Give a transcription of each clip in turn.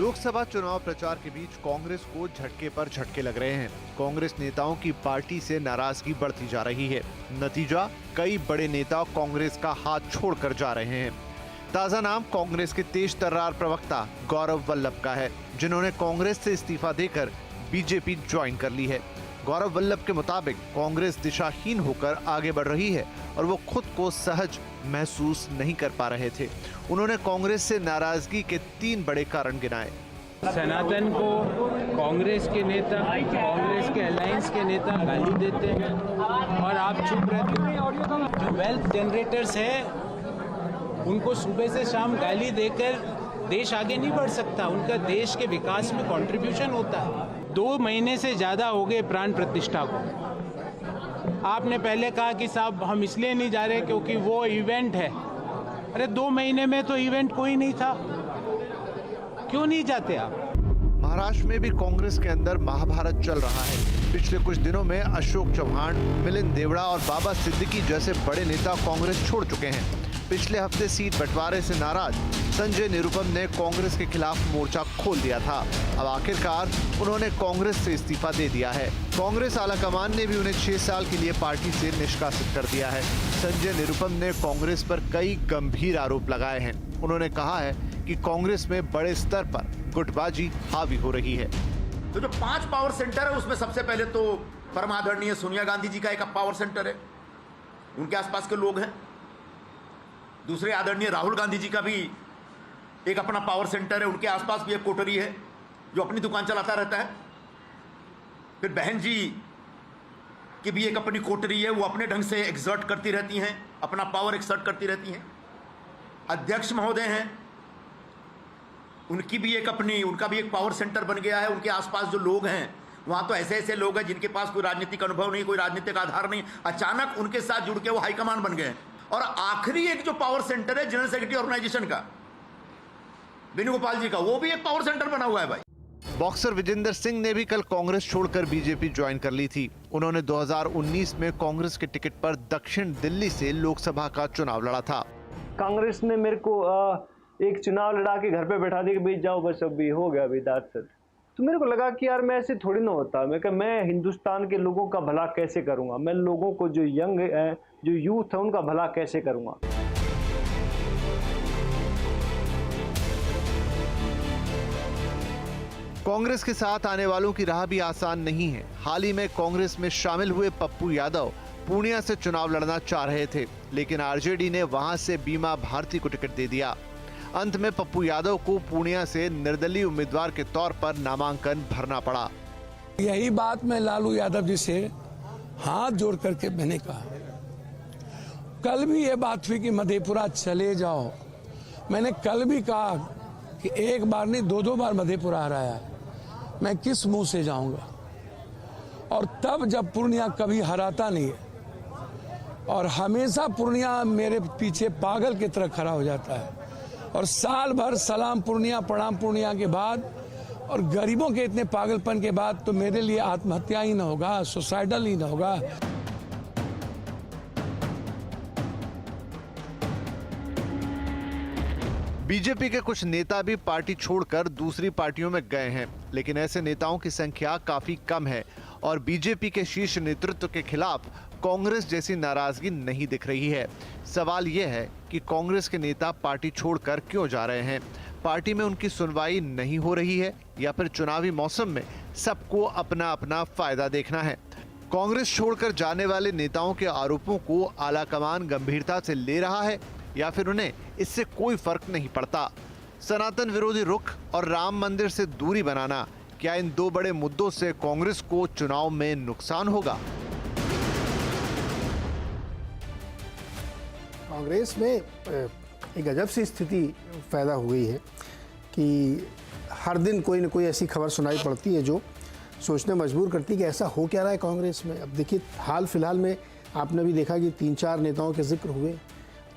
लोकसभा चुनाव प्रचार के बीच कांग्रेस को झटके पर झटके लग रहे हैं। कांग्रेस नेताओं की पार्टी से नाराजगी बढ़ती जा रही है। नतीजा, कई बड़े नेता कांग्रेस का हाथ छोड़कर जा रहे हैं। ताजा नाम कांग्रेस के तेज तर्रार प्रवक्ता गौरव वल्लभ का है, जिन्होंने कांग्रेस से इस्तीफा देकर बीजेपी ज्वाइन कर ली है। गौरव वल्लभ के मुताबिक कांग्रेस दिशाहीन होकर आगे बढ़ रही है और वो खुद को सहज महसूस नहीं कर पा रहे थे। उन्होंने कांग्रेस से नाराजगी के 3 बड़े कारण गिनाए। सनातन को कांग्रेस के नेता, कांग्रेस के अलायंस के नेता गाली देते हैं और आप चुप रहते हैं। जो वेल्थ जनरेटर्स हैं उनको सुबह से शाम गाली देकर देश आगे नहीं बढ़ सकता। उनका देश के विकास में कंट्रीब्यूशन होता है। 2 महीने से ज़्यादा हो गए प्राण प्रतिष्ठा को। आपने पहले कहा कि साहब हम इसलिए नहीं जा रहे क्योंकि वो इवेंट है। अरे 2 महीने में तो इवेंट कोई नहीं था, क्यों नहीं जाते आप? महाराष्ट्र में भी कांग्रेस के अंदर महाभारत चल रहा है। पिछले कुछ दिनों में अशोक चव्हाण, मिलिंद देवड़ा और बाबा सिद्दीकी जैसे बड़े नेता कांग्रेस छोड़ चुके हैं। पिछले हफ्ते सीट बंटवारे से नाराज संजय निरुपम ने कांग्रेस के खिलाफ मोर्चा खोल दिया था। अब आखिरकार उन्होंने कांग्रेस से इस्तीफा दे दिया है। कांग्रेस आलाकमान ने भी उन्हें 6 साल के लिए पार्टी से निष्कासित कर दिया है। संजय निरुपम ने कांग्रेस पर कई गंभीर आरोप लगाए हैं। उन्होंने कहा है कि कांग्रेस में बड़े स्तर पर गुटबाजी हावी हो रही है। तो जो 5 पावर सेंटर है उसमें सबसे पहले तो परम आदरणीय सोनिया गांधी जी का एक पावर सेंटर है, उनके आसपास के लोग हैं। दूसरे आदरणीय राहुल गांधी जी का भी एक अपना पावर सेंटर है, उनके आसपास भी एक कोठरी है जो अपनी दुकान चलाता रहता है। फिर बहन जी की भी एक अपनी कोठरी है, वो अपने ढंग से एक्सर्ट करती रहती हैं, अपना पावर एक्सर्ट करती रहती हैं। अध्यक्ष महोदय हैं, उनका भी एक पावर सेंटर बन गया है। उनके आसपास जो लोग हैं वहाँ तो ऐसे ऐसे लोग हैं जिनके पास कोई राजनीतिक अनुभव नहीं, कोई राजनीतिक आधार नहीं, अचानक उनके साथ जुड़ के वो हाईकमान बन गए। और आखिरी एक जो पावर सेंटर है जनरल सेक्रेटरी ऑर्गेनाइजेशन का, वेणुगोपाल जी का, वो भी एक पावर सेंटर बना हुआ है भाई। बॉक्सर विजेंदर सिंह ने भी कल कांग्रेस छोड़कर बीजेपी ज्वाइन कर ली थी। उन्होंने 2019 में कांग्रेस के टिकट पर दक्षिण दिल्ली से लोकसभा का चुनाव लड़ा था। कांग्रेस ने मेरे को एक चुनाव लड़ा के घर पे बैठा दिया कि भाई जाओ बस अभी हो गया अभी दाद सर। तो मेरे को लगा कि यार मैं ऐसे थोड़ी ना होता। मैं हिंदुस्तान के लोगों का भला कैसे करूंगा, मैं लोगों को जो यंग है, जो यूथ है, उनका भला कैसे करूंगा। कांग्रेस के साथ आने वालों की राह भी आसान नहीं है। हाल ही में कांग्रेस में शामिल हुए पप्पू यादव पूर्णिया से चुनाव लड़ना चाह रहे थे, लेकिन आरजेडी ने वहां से बीमा भारती को टिकट दे दिया। अंत में पप्पू यादव को पूर्णिया से निर्दलीय उम्मीदवार के तौर पर नामांकन भरना पड़ा। यही बात मैं लालू यादव जी से हाथ जोड़ करके मैंने कहा। कल भी ये बात हुई कि मधेपुरा चले जाओ। मैंने कल भी कहा कि एक बार नहीं 2-2 बार मधेपुरा हराया है, मैं किस मुंह से जाऊंगा। और तब जब पूर्णिया कभी हराता नहीं है और हमेशा पूर्णिया मेरे पीछे पागल की तरह खड़ा हो जाता है और साल भर सलाम पूर्णिया प्रणाम पूर्णिया के बाद और गरीबों के इतने पागलपन के बाद तो मेरे लिए आत्महत्या ही ना होगा, सुसाइडल ही ना होगा। बीजेपी के कुछ नेता भी पार्टी छोड़कर दूसरी पार्टियों में गए हैं, लेकिन ऐसे नेताओं की संख्या काफी कम है और बीजेपी के शीर्ष नेतृत्व के खिलाफ कांग्रेस जैसी नाराजगी नहीं दिख रही है। सवाल यह है कि कांग्रेस के नेता पार्टी छोड़कर क्यों जा रहे हैं? पार्टी में उनकी सुनवाई नहीं हो रही है या फिर चुनावी मौसम में सबको अपना अपना फायदा देखना है? कांग्रेस छोड़कर जाने वाले नेताओं के आरोपों को आलाकमान गंभीरता से ले रहा है या फिर उन्हें इससे कोई फर्क नहीं पड़ता? सनातन विरोधी रुख और राम मंदिर से दूरी बनाना, क्या इन 2 बड़े मुद्दों से कांग्रेस को चुनाव में नुकसान होगा? कांग्रेस में एक अजब सी स्थिति पैदा हो गई है कि हर दिन कोई न कोई ऐसी खबर सुनाई पड़ती है जो सोचने मजबूर करती है कि ऐसा हो क्या रहा है कांग्रेस में। अब देखिए, हाल फिलहाल में आपने भी देखा कि 3-4 नेताओं के जिक्र हुए,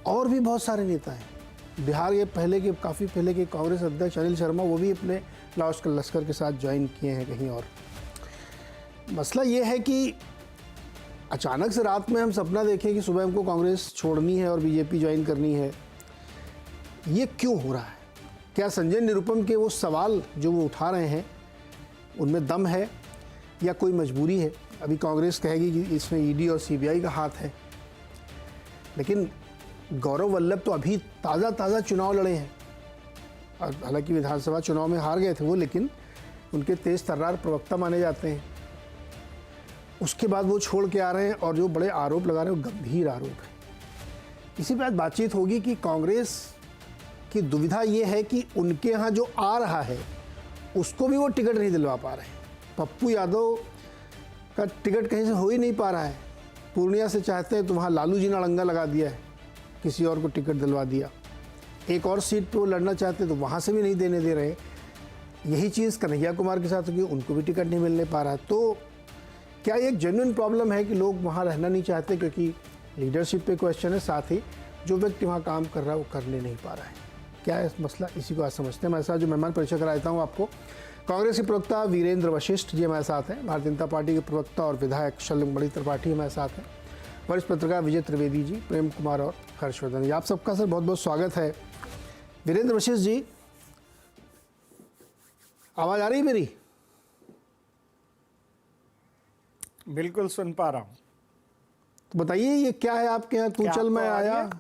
और भी बहुत सारे नेता हैं। बिहार के काफ़ी पहले के कांग्रेस अध्यक्ष अनिल शर्मा, वो भी अपने लश्कर के साथ ज्वाइन किए हैं कहीं और। मसला ये है कि अचानक से रात में हम सपना देखें कि सुबह हमको कांग्रेस छोड़नी है और बीजेपी ज्वाइन करनी है। ये क्यों हो रहा है? क्या संजय निरुपम के वो सवाल जो वो उठा रहे हैं उनमें दम है या कोई मजबूरी है? अभी कांग्रेस कहेगी कि इसमें ईडी और सीबीआई का हाथ है, लेकिन गौरव वल्लभ तो अभी ताज़ा चुनाव लड़े हैं, और हालांकि विधानसभा चुनाव में हार गए थे वो, लेकिन उनके तेज तर्रार प्रवक्ता माने जाते हैं। उसके बाद वो छोड़ के आ रहे हैं और जो बड़े आरोप लगा रहे हैं वो गंभीर आरोप है। इसी पर आज बातचीत होगी कि कांग्रेस की दुविधा ये है कि उनके यहाँ जो आ रहा है उसको भी वो टिकट नहीं दिलवा पा रहे हैं। पप्पू यादव का टिकट कहीं से हो ही नहीं पा रहा है। पूर्णिया से चाहते हैं तो वहाँ लालू जी ने अड़ंगा लगा दिया है, किसी और को टिकट दिलवा दिया। एक और सीट पे वो लड़ना चाहते हैं तो वहाँ से भी नहीं देने दे रहे। यही चीज़ कन्हैया कुमार के साथ होगी, उनको भी टिकट नहीं मिलने पा रहा। तो क्या ये एक जेन्युइन प्रॉब्लम है कि लोग वहाँ रहना नहीं चाहते क्योंकि लीडरशिप पे क्वेश्चन है, साथ ही जो व्यक्ति वहाँ काम कर रहा है वो करने नहीं पा रहा है? क्या है मसला, इसी को आज समझते हैं। हमारे साथ जो मेहमान परिचय कराता हूँ आपको, कांग्रेस के प्रवक्ता वीरेंद्र वशिष्ठ जी हमारे साथ हैं, भारतीय जनता पार्टी के प्रवक्ता और विधायक शलमणि त्रिपाठी हमारे साथ हैं, वरिष्ठ पत्रकार विजय त्रिवेदी जी, प्रेम कुमार और हर्षवर्धन जी। आप सबका सर बहुत बहुत स्वागत है। वीरेंद्र वशिष्ठ जी, आवाज़ आ रही है मेरी? बिल्कुल सुन पा रहा हूँ। तो बताइए ये क्या है आपके यहाँ, तू चल मैं आया?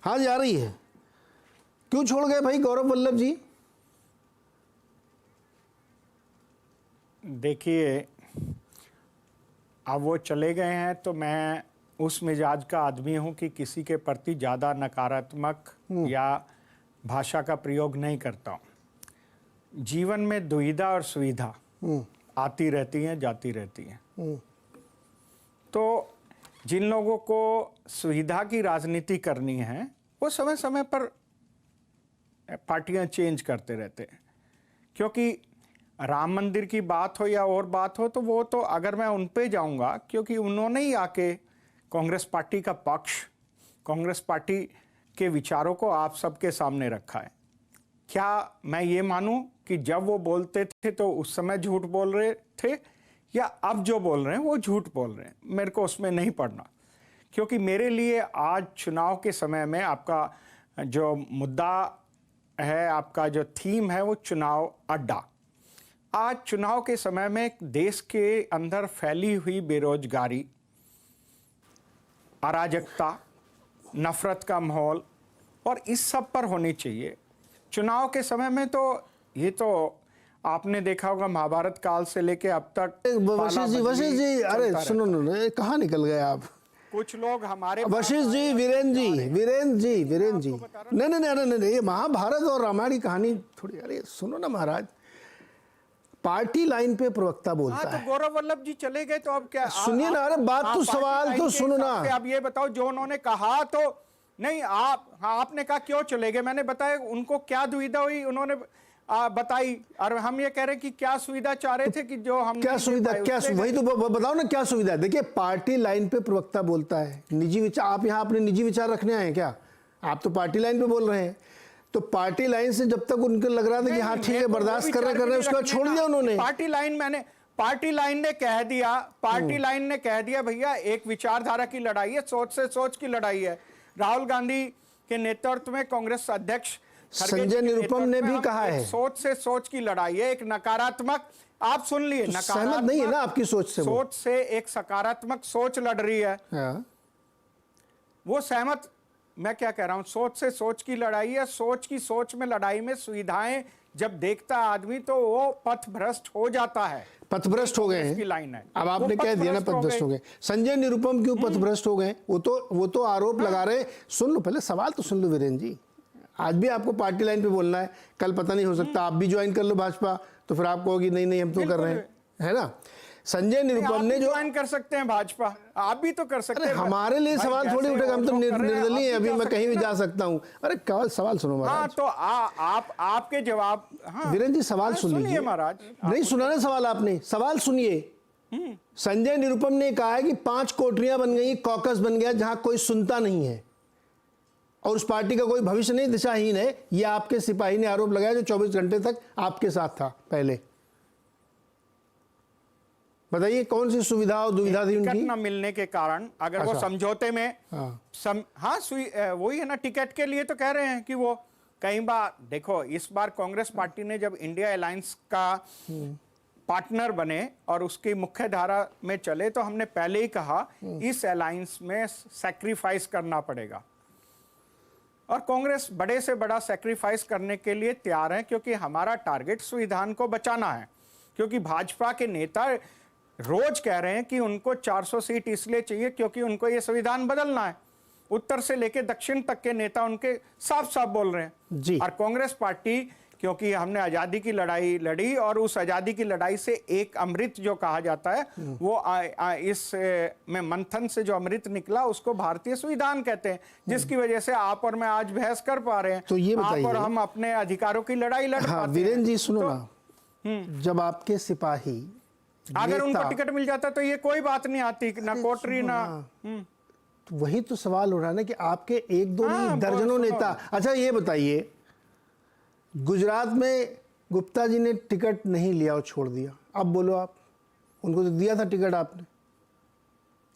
हाँ जी आ रही है। क्यों छोड़ गए भाई गौरव वल्लभ जी? देखिए, अब वो चले गए हैं तो मैं उस मिजाज का आदमी हूँ कि किसी के प्रति ज़्यादा नकारात्मक या भाषा का प्रयोग नहीं करता हूँ। जीवन में दुविधा और सुविधा आती रहती हैं, जाती रहती हैं। तो जिन लोगों को सुविधा की राजनीति करनी है वो समय समय पर पार्टियां चेंज करते रहते हैं, क्योंकि राम मंदिर की बात हो या और बात हो तो वो तो अगर मैं उन पे जाऊंगा, क्योंकि उन्होंने ही आके कांग्रेस पार्टी का पक्ष, कांग्रेस पार्टी के विचारों को आप सबके सामने रखा है। क्या मैं ये मानूं कि जब वो बोलते थे तो उस समय झूठ बोल रहे थे, या अब जो बोल रहे हैं वो झूठ बोल रहे हैं? मेरे को उसमें नहीं पड़ना, क्योंकि मेरे लिए आज चुनाव के समय में आपका जो मुद्दा है, आपका जो थीम है वो चुनाव अड्डा। आज चुनाव के समय में देश के अंदर फैली हुई बेरोजगारी, अराजकता, नफरत का माहौल, और इस सब पर होनी चाहिए। चुनाव के समय में तो ये तो आपने देखा होगा महाभारत काल से लेके अब तक। वशिष्ठ जी अरे सुनो ना, कहाँ निकल गए आप? कुछ लोग हमारे वशिष्ठ जी, वीरेंद्र जी नहीं, ये महाभारत और रामायण की कहानी थोड़ी, अरे सुनो ना महाराज, पार्टी लाइन पे प्रवक्ता बोलता है। तो गौरव वल्लभ जी चले गए तो अब क्या? सुनिए ना, अरे बात तो सवाल तो सुनो ना। अब ये बताओ, जो उन्होंने कहा तो नहीं, आपने कहा क्यों चले गए, मैंने बताया उनको क्या दुविधा हुई, उन्होंने बताई, और हम ये कह रहे हैं कि क्या सुविधा चाह रहे थे कि जो हम क्या सुविधा, क्या वही तो बताओ ना क्या सुविधा। देखिए पार्टी लाइन पे प्रवक्ता बोलता है, निजी विचार, आप यहाँ अपने निजी विचार रखने आए हैं क्या? आप तो पार्टी लाइन पे बोल रहे हैं। तो पार्टी लाइन से जब तक उनको लग रहा था कि हाँ ठीक है बर्दाश्त कर रहे हैं, उसके बाद छोड़ दिया उन्होंने। पार्टी लाइन ने कह दिया, पार्टी लाइन ने कह दिया भैया एक विचारधारा की लड़ाई है, सोच से सोच की लड़ाई है। राहुल गांधी के नेतृत्व में कांग्रेस अध्यक्ष संजय निरुपम ने भी कहा है सोच से सोच की लड़ाई है, एक नकारात्मक, आप सुन लिए, तो सहमत नहीं है ना आपकी सोच से? सोच से एक सकारात्मक सोच लड़ रही है। वो सहमत, मैं क्या कह रहा हूं, सोच से सोच की लड़ाई है। सोच की सोच में लड़ाई में सुविधाएं जब देखता है आदमी तो वो पथ भ्रष्ट हो जाता है। पथभ्रष्ट हो गए हैं, लाइन है। अब आपने कह दिया ना पथभ्रष्ट हो गए। संजय निरुपम क्यों पथभ्रष्ट हो गए? वो तो आरोप लगा रहे। सुन लो पहले, सवाल तो सुन लो वीरेंद्र जी। आज भी आपको पार्टी लाइन पे बोलना है, कल पता नहीं हो सकता आप भी ज्वाइन कर लो भाजपा, तो फिर आप कहोगे नहीं नहीं हम तो कर रहे हैं, है ना? संजय निरुपम ने जो ज्वाइन कर सकते हैं भाजपा, आप भी तो कर सकते हैं। हमारे लिए सवाल थोड़ी उठेगा, हम तो निर्दलीय हैं, अभी मैं कहीं भी जा सकता हूँ। अरे क्या सवाल सुनो महाराज। हाँ, तो आपके जवाब। हाँ, वीरेंद्र जी सवाल सुन लीजिए महाराज। नहीं सुना ना सवाल आपने, सवाल सुनिए। संजय निरुपम ने कहा है कि 5 कोठरियां बन गई, कॉकस बन गया जहां कोई सुनता नहीं है और उस पार्टी का कोई भविष्य नहीं, दिशाहीन है। यह आपके सिपाही ने आरोप लगाया जो 24 घंटे तक आपके साथ था। पहले बताइए कौन सी सुविधा और दुविधा थी उनकी? न मिलने के कारण, अगर वो समझौते में वही है ना, टिकट के लिए तो कह रहे हैं कि वो कई बार देखो, इस बार कांग्रेस पार्टी ने जब इंडिया अलायंस का पार्टनर बने और उसकी मुख्य धारा में चले, तो हमने पहले ही कहा इस अलायंस में सैक्रिफाइस करना पड़ेगा, और कांग्रेस बड़े से बड़ा सैक्रिफाइस करने के लिए तैयार है, क्योंकि हमारा टारगेट संविधान को बचाना है। क्योंकि भाजपा के नेता रोज कह रहे हैं कि उनको 400 सीट इसलिए चाहिए क्योंकि उनको ये संविधान बदलना है। उत्तर से लेकर दक्षिण तक के नेता उनके साफ साफ बोल रहे हैं जी। और कांग्रेस पार्टी, क्योंकि हमने आजादी की लड़ाई लड़ी और उस आजादी की लड़ाई से एक अमृत जो कहा जाता है वो इस में मंथन से जो अमृत निकला उसको भारतीय संविधान कहते हैं, जिसकी वजह से आप और मैं आज बहस कर पा रहे हैं। तो ये आप बताइए, और हम अपने अधिकारों की लड़ाई लड़ हाँ पाते वीरेंद्र हैं। जी सुनो ना, जब आपके सिपाही अगर उनको नेता- टिकट मिल जाता तो ये कोई बात नहीं आती, ना कोटरी ना। तो वही तो सवाल हो रहा है ना कि आपके एक दो नहीं हाँ, दर्जनों बहुत नेता। अच्छा ये बताइए, गुजरात में गुप्ता जी ने टिकट नहीं लिया और छोड़ दिया, अब बोलो आप, उनको तो दिया था टिकट आपने।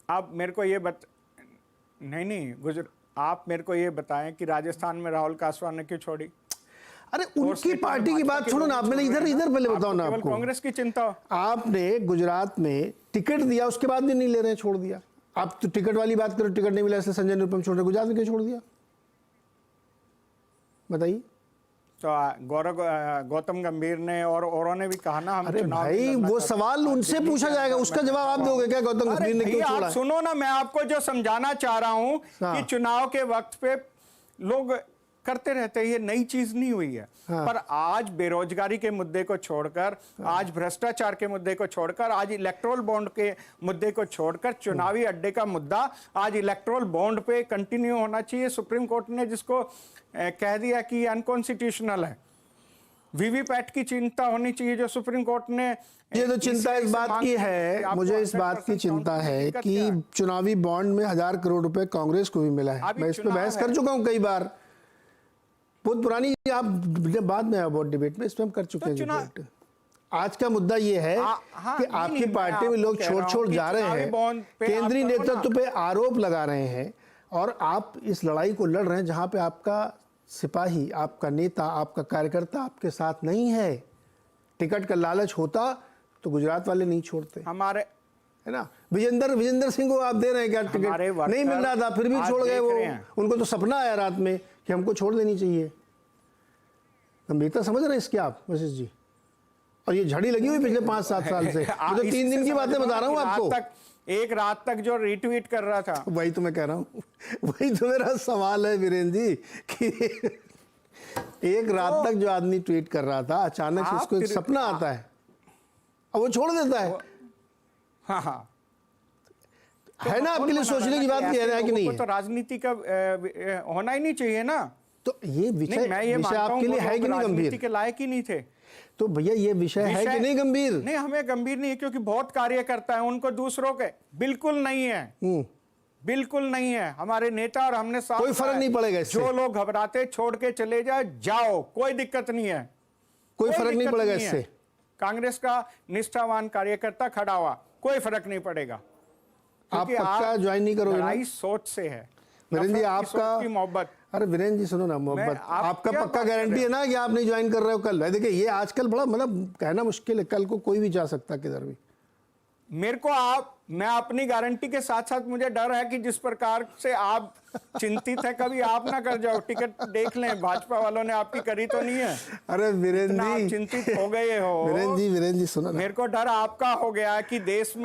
आप मेरे को ये नहीं, आप मेरे को ये बताएं कि राजस्थान में राहुल कासवान ने क्यों छोड़ी? अरे उनकी पार्टी की बात छोड़ो ना, आप मैंने इधर पहले बताओ ना आपको। कांग्रेस की चिंता हो। आपने गुजरात में टिकट दिया, उसके बाद भी नहीं ले रहे हैं, छोड़ दिया। आप तो टिकट वाली बात करो, टिकट नहीं मिला इसलिए संजय निरुपम छोड़ रहे, गुजरात में क्यों छोड़ दिया बताइए? तो गौतम गंभीर ने और औरों ने भी कहा ना, हम अरे चुनाव भाई लड़ना वो चाहते हैं। सवाल उनसे पूछा जाएगा, उसका जवाब आप दोगे क्या? गौतम अरे गंभीर ने क्यों भैया, छोड़ा? आप सुनो ना, मैं आपको जो समझाना चाह रहा हूं कि चुनाव के वक्त पे लोग करते रहते हैं, ये नई चीज नहीं हुई है। पर आज बेरोजगारी के मुद्दे को छोड़कर, आज भ्रष्टाचार के मुद्दे को छोड़कर, आज इलेक्ट्रोल बॉन्ड के मुद्दे को छोड़कर चुनावी अड्डे का मुद्दा आज इलेक्ट्रोल बॉन्ड पे कंटिन्यू होना चाहिए। सुप्रीम कोर्ट ने जिसको कह दिया कि अनकॉन्स्टिट्यूशनल है। वीवीपैट की चिंता होनी चाहिए जो सुप्रीम कोर्ट ने, ये तो चिंता इस बात की है, मुझे इस बात की चिंता है कि चुनावी बॉन्ड में 1000 करोड़ रुपए कांग्रेस को भी मिला है। मैं इस पे बहस कर चुका हूं कई बार, बहुत पुरानी, आप बाद में बहुत डिबेट में, इस पे हम कर चुके हैं डिबेट। आज का मुद्दा ये है कि आपकी पार्टी में लोग छोड़ जा रहे हैं, केंद्रीय नेतृत्व पे आरोप लगा रहे हैं, और आप इस लड़ाई को लड़ रहे हैं जहां पे आपका सिपाही, आपका नेता, आपका कार्यकर्ता आपके साथ नहीं है। टिकट का लालच होता तो गुजरात वाले नहीं छोड़ते, हमारे है ना। विजेंद्र सिंह को आप दे रहे हैं क्या टिकट? नहीं मिल रहा था, फिर भी छोड़ गए वो। उनको तो सपना आया रात में कि हमको छोड़ देनी चाहिए। गंभीरता समझ रहे हैं इसकी आप वशिष्ठ जी? और ये झड़ी लगी हुई पिछले 5-7 साल से, तो 3 दिन की बातें बता रहा हूँ आपको। एक रात तक जो रिट्वीट कर रहा था, वही तो मैं कह रहा हूँ, वही तो मेरा सवाल है वीरेंद्र जी कि एक रात तक जो आदमी ट्वीट कर रहा था, अचानक से उसको एक सपना आता है और वो छोड़ देता है। हाँ है ना, आपके लिए सोचने की बात कह रहा है कि नहीं है? तो राजनीति का होना ही नहीं चाहिए ना। तो ये विषय आपके लिए है कि नहीं गंभीर? के लायक ही नहीं थे। तो भैया ये विषय है कि नहीं गंभीर? नहीं, हमें गंभीर नहीं है, क्योंकि बहुत कार्य करता है, उनको दूसरों के बिल्कुल नहीं है, बिल्कुल नहीं है। हमारे नेता और हमने साथ, कोई फर्क नहीं पड़ेगा इससे। जो लोग घबराते छोड़ के चले जाओ, कोई दिक्कत नहीं है, कोई फर्क नहीं पड़ेगा इससे। कांग्रेस का निष्ठावान कार्यकर्ता खड़ा हुआ, कोई फर्क नहीं पड़ेगा। आप पक्का ज्वाइन नहीं करोगे? लड़ाई सोच से है वीरेंद्र जी, आपका मोहब्बत। अरे वीरेंद्र जी सुनो ना, मोहब्बत आपका पक्का गारंटी है ना कि आप नहीं ज्वाइन कर रहे हो कल? देखिए ये आजकल बड़ा मतलब कहना मुश्किल है, कल को कोई भी जा सकता है किधर भी। मेरे को मैं अपनी गारंटी के साथ साथ मुझे डर है कि जिस प्रकार से आप चिंतित है, कभी आप ना कर जाओ। टिकट देख लें, भाजपा वालों ने आपकी करी तो नहीं है? अरे वीरेंद्र जी चिंतित हो गए हो। वीरेंद्र जी सुनो ना, मेरे को डर आपका हो गया कि देश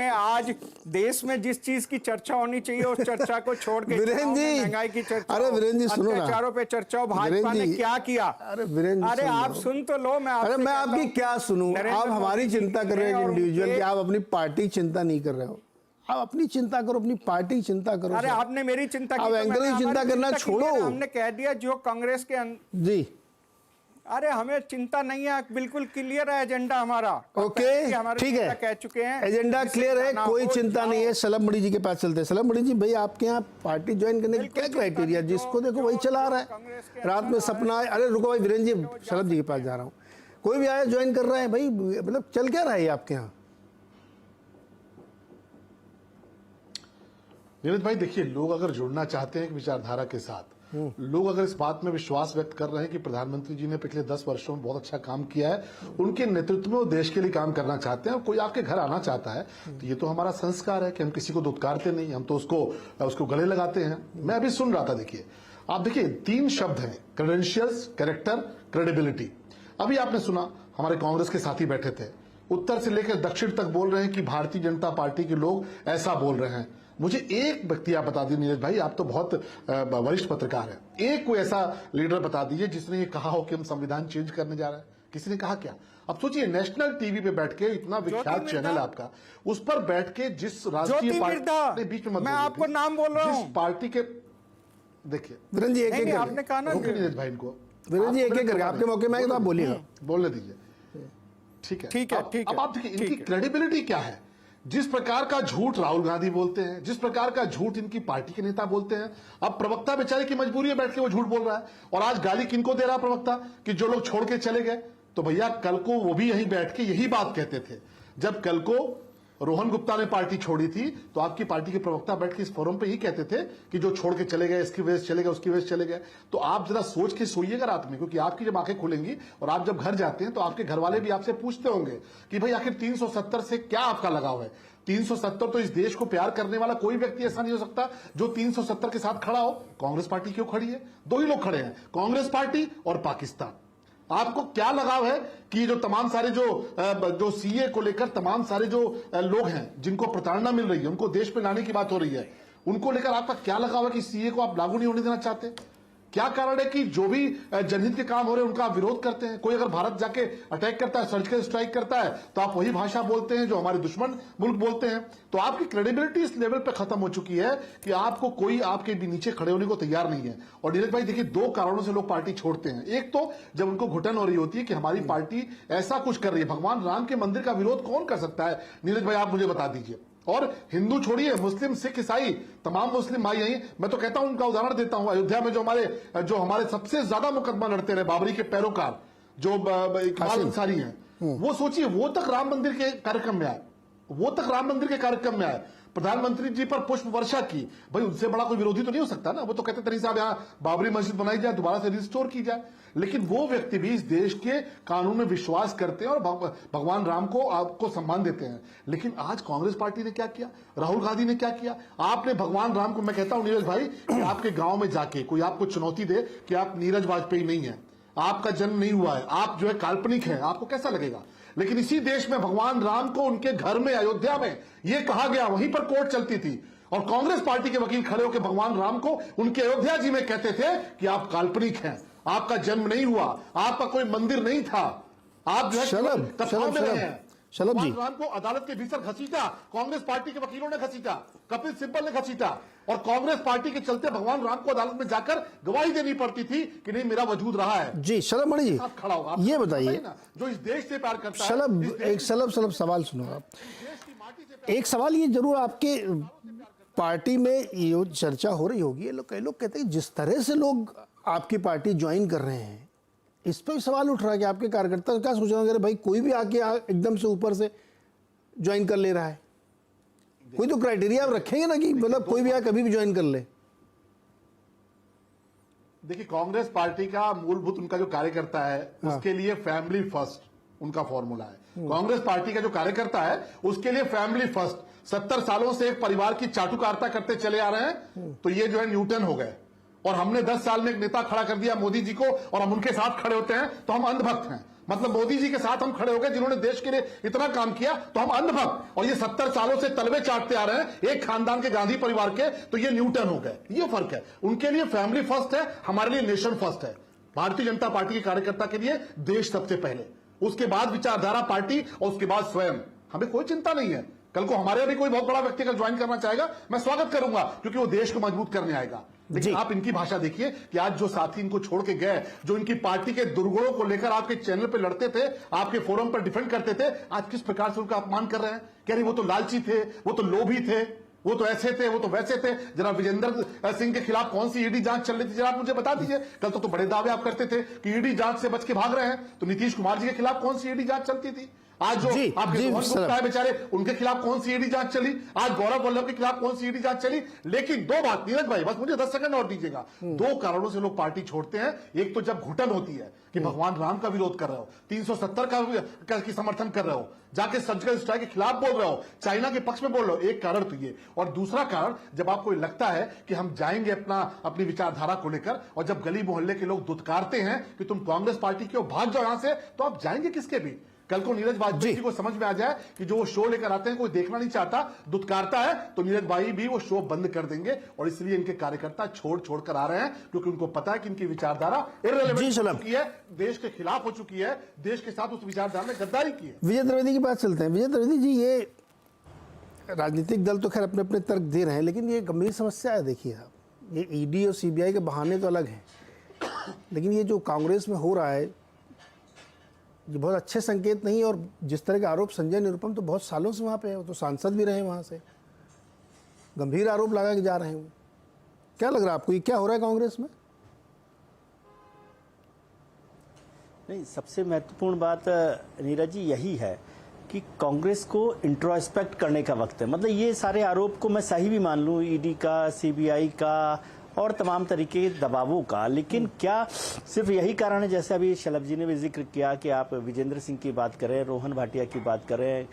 में जिस चीज की चर्चा होनी चाहिए उस चर्चा को छोड़ के वीरेंद्र जी, महंगाई की चर्चा, अरे वीरेंद्र जी सुनो ना, अत्याचारों पे चर्चा हो, भाजपा ने क्या किया? अरे वीरेंद्र, अरे आप सुन तो लो। मैं आपकी क्या सुनूं? आप हमारी चिंता कर रहे हो इंडिविजुअल की, आप अपनी पार्टी चिंता नहीं कर रहे हो। आप अपनी चिंता करो, अपनी पार्टी चिंता करो। अरे आपने मेरी चिंता की, आप एंकर की चिंता करना छोड़ो। हमने कह दिया जो कांग्रेस के जी, अरे हमें चिंता नहीं है, बिल्कुल क्लियर है एजेंडा हमारा। ओके ठीक है, कह चुके हैं एजेंडा क्लियर है, कोई चिंता नहीं है। सलम बड़ी जी के पास चलते हैं। सलम बड़ी जी, भाई आपके यहाँ पार्टी ज्वाइन करने का क्या क्राइटेरिया? जिसको देखो वही चला रहा है, रात में सपना है। अरे रुको भाई वीरेंद्र जी, सलम जी के पास जा रहा हूँ। कोई भी आया ज्वाइन कर रहा है भाई, मतलब चल क्या रहा है आपके यहाँ? नीरज भाई देखिए, लोग अगर जुड़ना चाहते हैं एक विचारधारा के साथ लोग अगर इस बात में विश्वास व्यक्त कर रहे हैं कि प्रधानमंत्री जी ने पिछले 10 वर्षों में बहुत अच्छा काम किया है, उनके नेतृत्व में वो देश के लिए काम करना चाहते हैं और कोई आपके घर आना चाहता है, तो ये तो हमारा संस्कार है कि हम किसी को दुत्कारते नहीं, हम तो उसको गले लगाते हैं। मैं अभी सुन रहा था, देखिए आप देखिए 3 शब्द हैं, क्रेडेंशियल्स, कैरेक्टर, क्रेडिबिलिटी। अभी आपने सुना हमारे कांग्रेस के साथी बैठे थे, उत्तर से लेकर दक्षिण तक बोल रहे हैं कि भारतीय जनता पार्टी के लोग ऐसा बोल रहे हैं। मुझे एक व्यक्ति आप बता दीजिए नीरज भाई, आप तो बहुत वरिष्ठ पत्रकार हैं, एक कोई ऐसा लीडर बता दीजिए जिसने ये कहा हो कि हम संविधान चेंज करने जा रहे हैं। किसी ने कहा क्या? अब सोचिए, नेशनल टीवी पे बैठ के, इतना विख्यात चैनल आपका, उस पर बैठ के जिस राष्ट्रीय पार्टी, बीच में मत, मैं आपको नाम बोल रहा हूं, जिस पार्टी के, देखिए वीरेंद्र जी एक आपने कहा ना नीरज भाई इनको, वीरेंद्र जी एक करके आपके मौके में तो आप बोलिएगा, बोलने दीजिए। ठीक है, ठीक है, ठीक है। अब आप देखिए इनकी क्रेडिबिलिटी क्या है। जिस प्रकार का झूठ राहुल गांधी बोलते हैं, जिस प्रकार का झूठ इनकी पार्टी के नेता बोलते हैं, अब प्रवक्ता बेचारे की मजबूरी है, बैठ के वो झूठ बोल रहा है। और आज गाली किनको दे रहा प्रवक्ता कि जो लोग छोड़ के चले गए, तो भैया कल को वो भी यहीं बैठ के यही बात कहते थे। जब कल को रोहन गुप्ता ने पार्टी छोड़ी थी, तो आपकी पार्टी के प्रवक्ता बैठ के इस फोरम पे ही कहते थे कि जो छोड़ के चले गए, इसकी वजह से चले गए, उसकी वजह से चले गए। तो आप जरा सोच के सोइएगा रात में, क्योंकि आपकी जब आंखें खुलेंगी और आप जब घर जाते हैं तो आपके घर वाले भी आपसे पूछते होंगे कि भाई आखिर 370 से क्या आपका लगाव है। 370 तो इस देश को प्यार करने वाला कोई व्यक्ति ऐसा नहीं हो सकता जो 370 के साथ खड़ा हो। कांग्रेस पार्टी क्यों खड़ी है? 2 ही लोग खड़े हैं, कांग्रेस पार्टी और पाकिस्तान। आपको क्या लगाव है कि ये जो तमाम सारे जो सीए को लेकर तमाम सारे जो लोग हैं जिनको प्रताड़ना मिल रही है, उनको देश पे लाने की बात हो रही है, उनको लेकर आपका क्या लगाव है कि सीए को आप लागू नहीं होने देना चाहते? क्या कारण है कि जो भी जनहित के काम हो रहे हैं उनका आप विरोध करते हैं? कोई अगर भारत जाके अटैक करता है, सर्जिकल स्ट्राइक करता है, तो आप वही भाषा बोलते हैं जो हमारे दुश्मन मुल्क बोलते हैं। तो आपकी क्रेडिबिलिटी इस लेवल पे खत्म हो चुकी है कि आपको कोई आपके भी नीचे खड़े होने को तैयार नहीं है। और नीरज भाई देखिए, 2 कारणों से लोग पार्टी छोड़ते हैं। एक तो जब उनको घुटन हो रही होती है कि हमारी पार्टी ऐसा कुछ कर रही है। भगवान राम के मंदिर का विरोध कौन कर सकता है नीरज भाई, आप मुझे बता दीजिए। और हिंदू छोड़िए, मुस्लिम, सिख, ईसाई, तमाम मुस्लिम भाई यही, मैं तो कहता हूं, उनका उदाहरण देता हूं, अयोध्या में जो हमारे सबसे ज्यादा मुकदमा लड़ते रहे बाबरी के पैरोकार जो इकबाल अंसारी हैं, वो सोचिए वो तक राम मंदिर के कार्यक्रम में आए, प्रधानमंत्री जी पर पुष्प वर्षा की। भाई उनसे बड़ा कोई विरोधी तो नहीं हो सकता ना। वो तो कहते तरी साहब यहाँ बाबरी मस्जिद बनाई जाए, दोबारा से रिस्टोर की जाए। लेकिन वो व्यक्ति भी इस देश के कानून में विश्वास करते हैं और भगवान राम को आपको सम्मान देते हैं। लेकिन आज कांग्रेस पार्टी ने क्या किया, राहुल गांधी ने क्या किया? आपने भगवान राम को, मैं कहता हूं नीरज भाई, कि आपके गांव में जाके कोई आपको चुनौती दे कि आप नीरज वाजपेयी नहीं है, आपका जन्म नहीं हुआ है, आप जो है काल्पनिक है, आपको कैसा लगेगा? लेकिन इसी देश में भगवान राम को उनके घर में अयोध्या में यह कहा गया, वहीं पर कोर्ट चलती थी और कांग्रेस पार्टी के वकील खड़े होकर भगवान राम को उनके अयोध्या जी में कहते थे कि आप काल्पनिक हैं, आपका जन्म नहीं हुआ, आपका कोई मंदिर नहीं था, आप जो है शलभ जी, राम को अदालत के भीतर घसीटा, कांग्रेस पार्टी के वकीलों ने घसीटा, कपिल सिब्बल ने घसीटा, और कांग्रेस पार्टी के चलते भगवान राम को अदालत में जाकर गवाही देनी पड़ती थी कि नहीं मेरा वजूद रहा है। जी शलभ मणि जी, खड़ा होगा, ये बताइए, जो इस देश से प्यार करता है, शलभ सवाल सुनो आप। एक सवाल ये जरूर, आपके पार्टी में ये चर्चा हो रही होगी, कई लोग कहते हैं जिस तरह से लोग आपकी पार्टी ज्वाइन कर रहे हैं, इस पर सवाल उठ रहा है कि आपके कार्यकर्ता क्या सोच रहे हैं, भाई कोई भी आके एकदम से ऊपर से ज्वाइन कर ले रहा है, कोई तो क्राइटेरिया रखेंगे ना कि मतलब कोई भी आके कभी भी ज्वाइन कर ले। देखिए, कांग्रेस पार्टी का मूलभूत उनका जो कार्यकर्ता है, उसके लिए फैमिली फर्स्ट उनका फॉर्मूला है। कांग्रेस पार्टी का जो कार्यकर्ता है उसके लिए फैमिली फर्स्ट। 70 सालों से एक परिवार की चाटुकारिता करते चले आ रहे हैं, तो ये जो है न्यूटन हो गए। और हमने 10 साल में एक नेता खड़ा कर दिया मोदी जी को, और हम उनके साथ खड़े होते हैं तो हम अंधभक्त हैं। मतलब मोदी जी के साथ हम खड़े हो गए जिन्होंने देश के लिए इतना काम किया, तो हम अंधभक्त। और ये 70 सालों से तलवे चाटते आ रहे हैं एक खानदान के, गांधी परिवार के, तो ये न्यूटन हो गए। ये फर्क है, उनके लिए फैमिली फर्स्ट है, हमारे लिए नेशन फर्स्ट है। भारतीय जनता पार्टी के कार्यकर्ता के लिए देश सबसे पहले, उसके बाद विचारधारा पार्टी, और उसके बाद स्वयं। हमें कोई चिंता नहीं है, कल को हमारे भी कोई बहुत बड़ा व्यक्ति अगर ज्वाइन करना चाहेगा, मैं स्वागत करूंगा, क्योंकि वो देश को मजबूत करने आएगा। लेकिन आप इनकी भाषा देखिए कि आज जो साथी इनको छोड़ के गए, जो इनकी पार्टी के दुर्गुणों को लेकर आपके चैनल पे लड़ते थे, आपके फोरम पर डिफेंड करते थे, आज किस प्रकार से उनका अपमान कर रहे हैं। कह रहे वो तो लालची थे, वो तो लोभी थे, वो तो ऐसे थे, वो तो वैसे थे। जरा विजेंद्र सिंह के खिलाफ कौन सी ईडी जांच चल रही थी, जरा आप मुझे बता दीजिए। कल तो बड़े दावे आप करते थे कि ईडी जांच से बच के भाग रहे हैं, तो नीतीश कुमार जी के खिलाफ कौन सी ईडी जांच चलती थी? आज जो जी, आपके जी, रोहन सर। गुप्ता है बेचारे, उनके खिलाफ कौन सी ईडी जांच चली, आज गौरव वल्लभ के खिलाफ कौन सी ईडी जांच चली। लेकिन दो बात नीरज भाई, बस मुझे 10 सेकंड और दीजिएगा। दो कारणों से लोग पार्टी छोड़ते हैं। एक तो जब घुटन होती है कि भगवान राम का विरोध कर रहे हो, 370 का की समर्थन कर रहे हो, जाके सर्जिकल स्ट्राइक के खिलाफ बोल रहे हो, चाइना के पक्ष में बोल रहे हो, एक कारण तो ये। और दूसरा कारण, जब आपको लगता है कि हम जाएंगे अपनी विचारधारा को लेकर, और जब गली मोहल्ले के लोग दुत्कारते हैं कि तुम कांग्रेस पार्टी के हो, भाग जाओ यहां से, तो आप जाएंगे किसके भी। कल को नीरज वाजपेयी जी को समझ में आ जाए कि जो वो शो लेकर आते हैं कोई देखना नहीं चाहता, दुत्कारता है, तो नीरज भाई भी वो शो बंद कर देंगे। और इसलिए इनके कार्यकर्ता छोड़ कर आ रहे हैं, क्योंकि उनको पता है कि इनकी विचारधारा इररिलेवेंट हो चुकी है, देश के खिलाफ हो चुकी है, देश के साथ उस विचारधारा ने गद्दारी की है। विजय द्विवेदी की बात चलते हैं। विजय द्विवेदी जी, ये राजनीतिक दल तो खैर अपने अपने तर्क दे रहे हैं, लेकिन ये गंभीर समस्या है। देखिए आप, ये ईडी और सीबीआई के बहाने तो अलग हैं, लेकिन ये जो कांग्रेस में हो रहा है, ये बहुत अच्छे संकेत नहीं। और जिस तरह के आरोप संजय निरुपम तो बहुत सालों से वहाँ पे है, वो तो सांसद भी रहे वहाँ से, गंभीर आरोप लगा के जा रहे हैं। क्या लग रहा है आपको, ये क्या हो रहा है कांग्रेस में? नहीं, सबसे महत्वपूर्ण बात नीरज जी यही है कि कांग्रेस को इंट्रोस्पेक्ट करने का वक्त है। मतलब ये सारे आरोप को मैं सही भी मान लूं, ईडी का, सीबीआई का और तमाम तरीके के दबावों का, लेकिन क्या सिर्फ यही कारण है, जैसे अभी शलभ जी ने भी जिक्र किया कि आप विजेंद्र सिंह की बात करें, रोहन भाटिया की बात करें,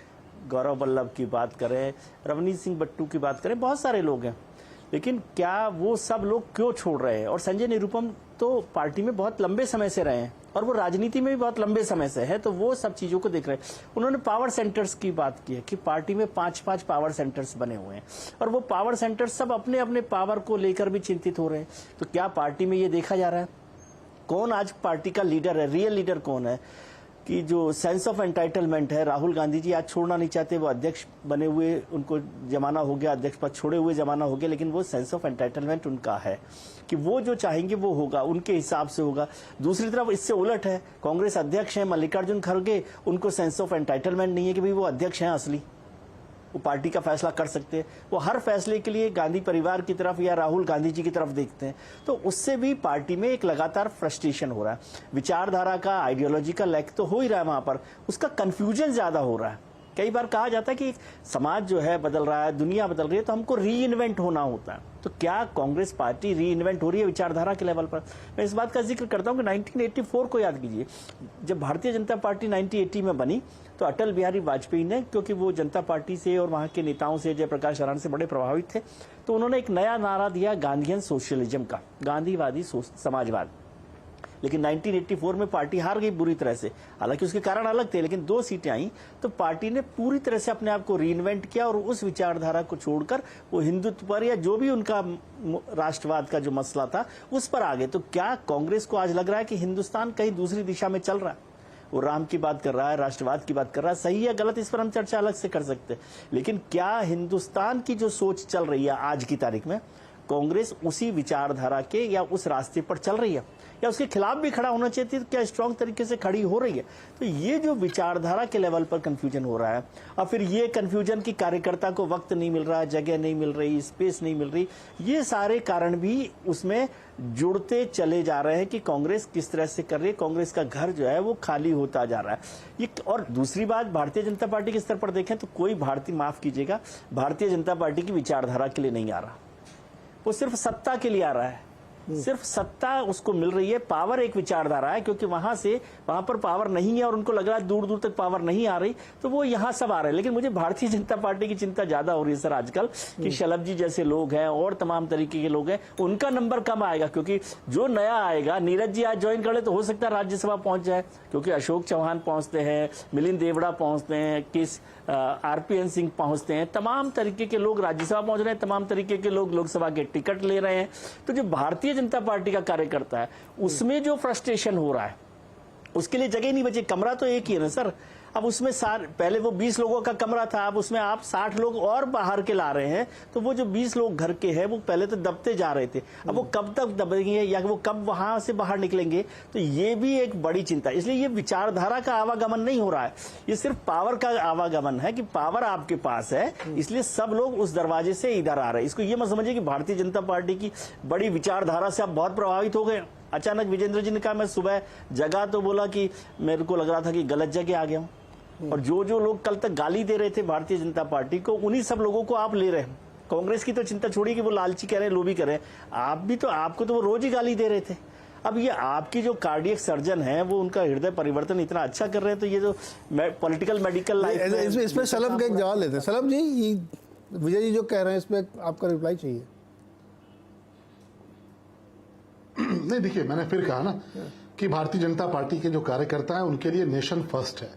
गौरव वल्लभ की बात करें, रवनीत सिंह बट्टू की बात करें, बहुत सारे लोग हैं, लेकिन क्या वो सब लोग क्यों छोड़ रहे हैं? और संजय निरुपम तो पार्टी में बहुत लंबे समय से रहे हैं और वो राजनीति में भी बहुत लंबे समय से है, तो वो सब चीजों को देख रहे हैं। उन्होंने पावर सेंटर्स की बात की है कि पार्टी में 5-5 पावर सेंटर्स बने हुए हैं और वो पावर सेंटर्स सब अपने अपने पावर को लेकर भी चिंतित हो रहे हैं। तो क्या पार्टी में ये देखा जा रहा है कौन आज पार्टी का लीडर है, रियल लीडर कौन है? कि जो सेंस ऑफ एंटाइटलमेंट है, राहुल गांधी जी आज छोड़ना नहीं चाहते, वो अध्यक्ष बने हुए, उनको जमाना हो गया, अध्यक्ष पद छोड़े हुए जमाना हो गया, लेकिन वो सेंस ऑफ एंटाइटलमेंट उनका है कि वो जो चाहेंगे वो होगा, उनके हिसाब से होगा। दूसरी तरफ इससे उलट है, कांग्रेस अध्यक्ष हैं मल्लिकार्जुन खड़गे, उनको सेंस ऑफ एंटाइटलमेंट नहीं है कि भाई वो अध्यक्ष हैं असली, वो पार्टी का फैसला कर सकते हैं। वो हर फैसले के लिए गांधी परिवार की तरफ या राहुल गांधी जी की तरफ देखते हैं, तो उससे भी पार्टी में एक लगातार फ्रस्ट्रेशन हो रहा है। विचारधारा का, आइडियोलॉजी का लैक तो हो ही रहा है वहां पर, उसका कंफ्यूजन ज्यादा हो रहा है। कई बार कहा जाता है कि समाज जो है बदल रहा है, दुनिया बदल रही है, तो हमको री इन्वेंट होना होता है। तो क्या कांग्रेस पार्टी री इन्वेंट हो रही है विचारधारा के लेवल पर? मैं इस बात का जिक्र करता हूं कि 1984 को याद कीजिए, जब भारतीय जनता पार्टी 1980 में बनी, तो अटल बिहारी वाजपेयी ने, क्योंकि वो जनता पार्टी से और वहां के नेताओं से, जयप्रकाश नारायण से बड़े प्रभावित थे, तो उन्होंने एक नया नारा दिया गांधीयन सोशलिज्म का, गांधीवादी समाजवाद। लेकिन 1984 में पार्टी हार गई बुरी तरह से, हालांकि उसके कारण अलग थे, लेकिन 2 सीटें आई, तो पार्टी ने पूरी तरह से अपने आप को रीइन्वेंट किया और उस विचारधारा को छोड़कर वो हिंदुत्व पर या जो भी उनका राष्ट्रवाद का जो मसला था उस पर आ गए। तो क्या कांग्रेस को आज लग रहा है कि हिंदुस्तान कहीं दूसरी दिशा में चल रहा है? वो राम की बात कर रहा है, राष्ट्रवाद की बात कर रहा है, सही है गलत इस पर हम चर्चा अलग से कर सकते हैं, लेकिन क्या हिंदुस्तान की जो सोच चल रही है आज की तारीख में, कांग्रेस उसी विचारधारा के या उस रास्ते पर चल रही है या उसके खिलाफ भी खड़ा होना चाहिए, तो क्या स्ट्रांग तरीके से खड़ी हो रही है? तो ये जो विचारधारा के लेवल पर कंफ्यूजन हो रहा है, और फिर ये कंफ्यूजन की कार्यकर्ता को वक्त नहीं मिल रहा, जगह नहीं मिल रही, स्पेस नहीं मिल रही, ये सारे कारण भी उसमें जुड़ते चले जा रहे हैं कि कांग्रेस किस तरह से कर रही है, कांग्रेस का घर जो है वो खाली होता जा रहा है। ये और दूसरी बात, भारतीय जनता पार्टी के स्तर पर देखें तो कोई भारतीय, माफ कीजिएगा, भारतीय जनता पार्टी की विचारधारा के लिए नहीं आ रहा, वो सिर्फ सत्ता के लिए आ रहा है। सिर्फ सत्ता उसको मिल रही है, पावर एक विचारधारा है, क्योंकि वहां पर पावर नहीं है और उनको लग रहा है दूर दूर तक पावर नहीं आ रही, तो वो यहां सब आ रहे हैं। लेकिन मुझे भारतीय जनता पार्टी की चिंता ज्यादा हो रही है सर आजकल, कि शलभ जी जैसे लोग हैं और तमाम तरीके के लोग हैं, उनका नंबर कम आएगा, क्योंकि जो नया आएगा, नीरज जी आज ज्वाइन कर ले तो हो सकता है राज्यसभा पहुंच जाए, क्योंकि अशोक चौहान पहुंचते हैं, मिलिंद देवड़ा पहुंचते हैं, आरपीएन सिंह पहुंचते हैं, तमाम तरीके के लोग राज्यसभा पहुंच रहे हैं, तमाम तरीके के लोग लोकसभा के टिकट ले रहे हैं। तो जो भारतीय जनता पार्टी का कार्यकर्ता है उसमें जो फ्रस्ट्रेशन हो रहा है, उसके लिए जगह नहीं बची। कमरा तो एक ही है ना सर, अब उसमें पहले वो 20 लोगों का कमरा था, अब उसमें आप 60 लोग और बाहर के ला रहे हैं, तो वो जो 20 लोग घर के हैं वो पहले तो दबते जा रहे थे, अब वो कब तक दबेंगे या वो कब वहां से बाहर निकलेंगे, तो ये भी एक बड़ी चिंता। इसलिए ये विचारधारा का आवागमन नहीं हो रहा है, ये सिर्फ पावर का आवागमन है कि पावर आपके पास है, इसलिए सब लोग उस दरवाजे से इधर आ रहे हैं। इसको ये मत समझिए कि भारतीय जनता पार्टी की बड़ी विचारधारा से आप बहुत प्रभावित हो गए। अचानक विजेंद्र जी ने कहा, मैं सुबह जगा तो बोला कि मेरे को लग रहा था कि गलत जगह आ गया हूं, और जो जो लोग कल तक गाली दे रहे थे भारतीय जनता पार्टी को, उन्हीं सब लोगों को आप ले रहे हैं। कांग्रेस की तो चिंता छोड़िए कि वो लालची कह रहे हैं, लोभी कर रहे हैं। आप भी तो, आपको तो वो रोज ही गाली दे रहे थे। अब ये आपकी जो कार्डियक सर्जन है वो उनका हृदय परिवर्तन इतना अच्छा कर रहे हैं, तो ये जो पॉलिटिकल मेडिकल लाइफ इस पे सलम का एक जवाब लेते हैं। सलम जी, ये विजय जी जो कह रहे हैं इस पे आपका रिप्लाई चाहिए। नहीं, देखिए, मैंने फिर कहा ना कि भारतीय जनता पार्टी के जो कार्यकर्ता हैं उनके लिए नेशन फर्स्ट है।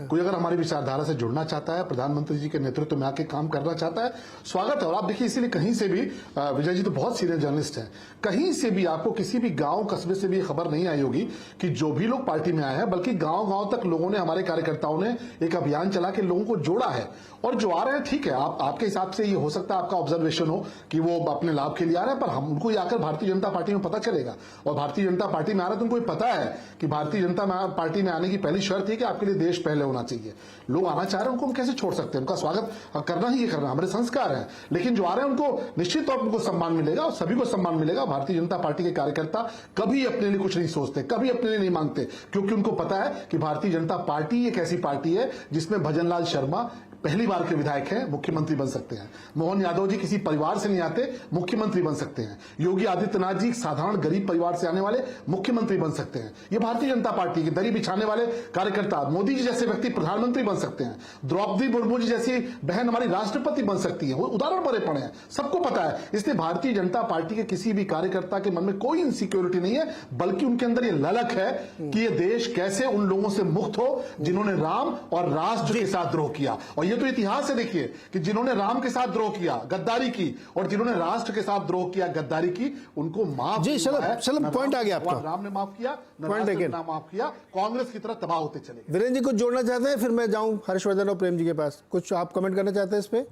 कोई अगर हमारी विचारधारा से जुड़ना चाहता है, प्रधानमंत्री जी के नेतृत्व में आके काम करना चाहता है, स्वागत है। और आप देखिए, इसीलिए कहीं से भी, विजय जी तो बहुत सीनियर जर्नलिस्ट हैं, कहीं से भी आपको किसी भी गांव कस्बे से भी ये खबर नहीं आई होगी कि जो भी लोग पार्टी में आए हैं, बल्कि गांव गांव तक लोगों ने, हमारे कार्यकर्ताओं ने एक अभियान चला के लोगों को जोड़ा है। और जो आ रहे हैं, ठीक है, आपके हिसाब से ये हो सकता है, आपका ऑब्जर्वेशन हो कि वो अपने लाभ के लिए आ रहे हैं, पर हम उनको आकर भारतीय जनता पार्टी में पता चलेगा। और भारतीय जनता पार्टी में आ रहे हैं तो उनको पता है कि भारतीय जनता पार्टी में आने की पहली शर्त है कि आपके लिए देश पहले होना चाहिए। लोग आना चाह रहे हैं, उनको हम कैसे छोड़ सकते हैं? उनका स्वागत करना ही, ये करना हमारे संस्कार है। लेकिन जो आ रहे हैं उनको निश्चित तौर पर उनको सम्मान मिलेगा, और सभी को सम्मान मिलेगा। भारतीय जनता पार्टी के कार्यकर्ता कभी अपने लिए कुछ नहीं सोचते, कभी अपने लिए नहीं मांगते, क्योंकि उनको पता है कि भारतीय जनता पार्टी एक ऐसी पार्टी है जिसमें भजनलाल शर्मा पहली बार के विधायक हैं, मुख्यमंत्री बन सकते हैं। मोहन यादव जी किसी परिवार से नहीं आते, मुख्यमंत्री बन सकते हैं। योगी आदित्यनाथ जी साधारण गरीब परिवार से आने वाले मुख्यमंत्री बन सकते हैं। ये भारतीय जनता पार्टी की दरी बिछाने वाले कार्यकर्ता, मोदी जी जैसे व्यक्ति प्रधानमंत्री बन सकते हैं। द्रौपदी मुर्मू जी जैसी बहन हमारी राष्ट्रपति बन सकती है। वो उदाहरण बड़े पड़े हैं, सबको पता है। इसलिए भारतीय जनता पार्टी के किसी भी कार्यकर्ता के मन में कोई इनसिक्योरिटी नहीं है, बल्कि उनके अंदर ये ललक है कि ये देश कैसे उन लोगों से मुक्त हो जिन्होंने राम और राष्ट्र के साथ द्रोह किया। और ये तो इतिहास से देखिए कि जिन्होंने राम के साथ द्रोह किया, गद्दारी की, और जिन्होंने राष्ट्र के साथ द्रोह किया, गद्दारी की, उनको माफ जी, चलो पॉइंट आ गया आपका। राम ने माफ किया, पॉइंट ने माफ किया, कांग्रेस की तरह तबाह होते चले। वीरेंद्र जी कुछ जोड़ना चाहते हैं, फिर मैं जाऊं हर्षवर्धन और प्रेम जी के पास। कुछ आप कमेंट करना चाहते हैं इस पे?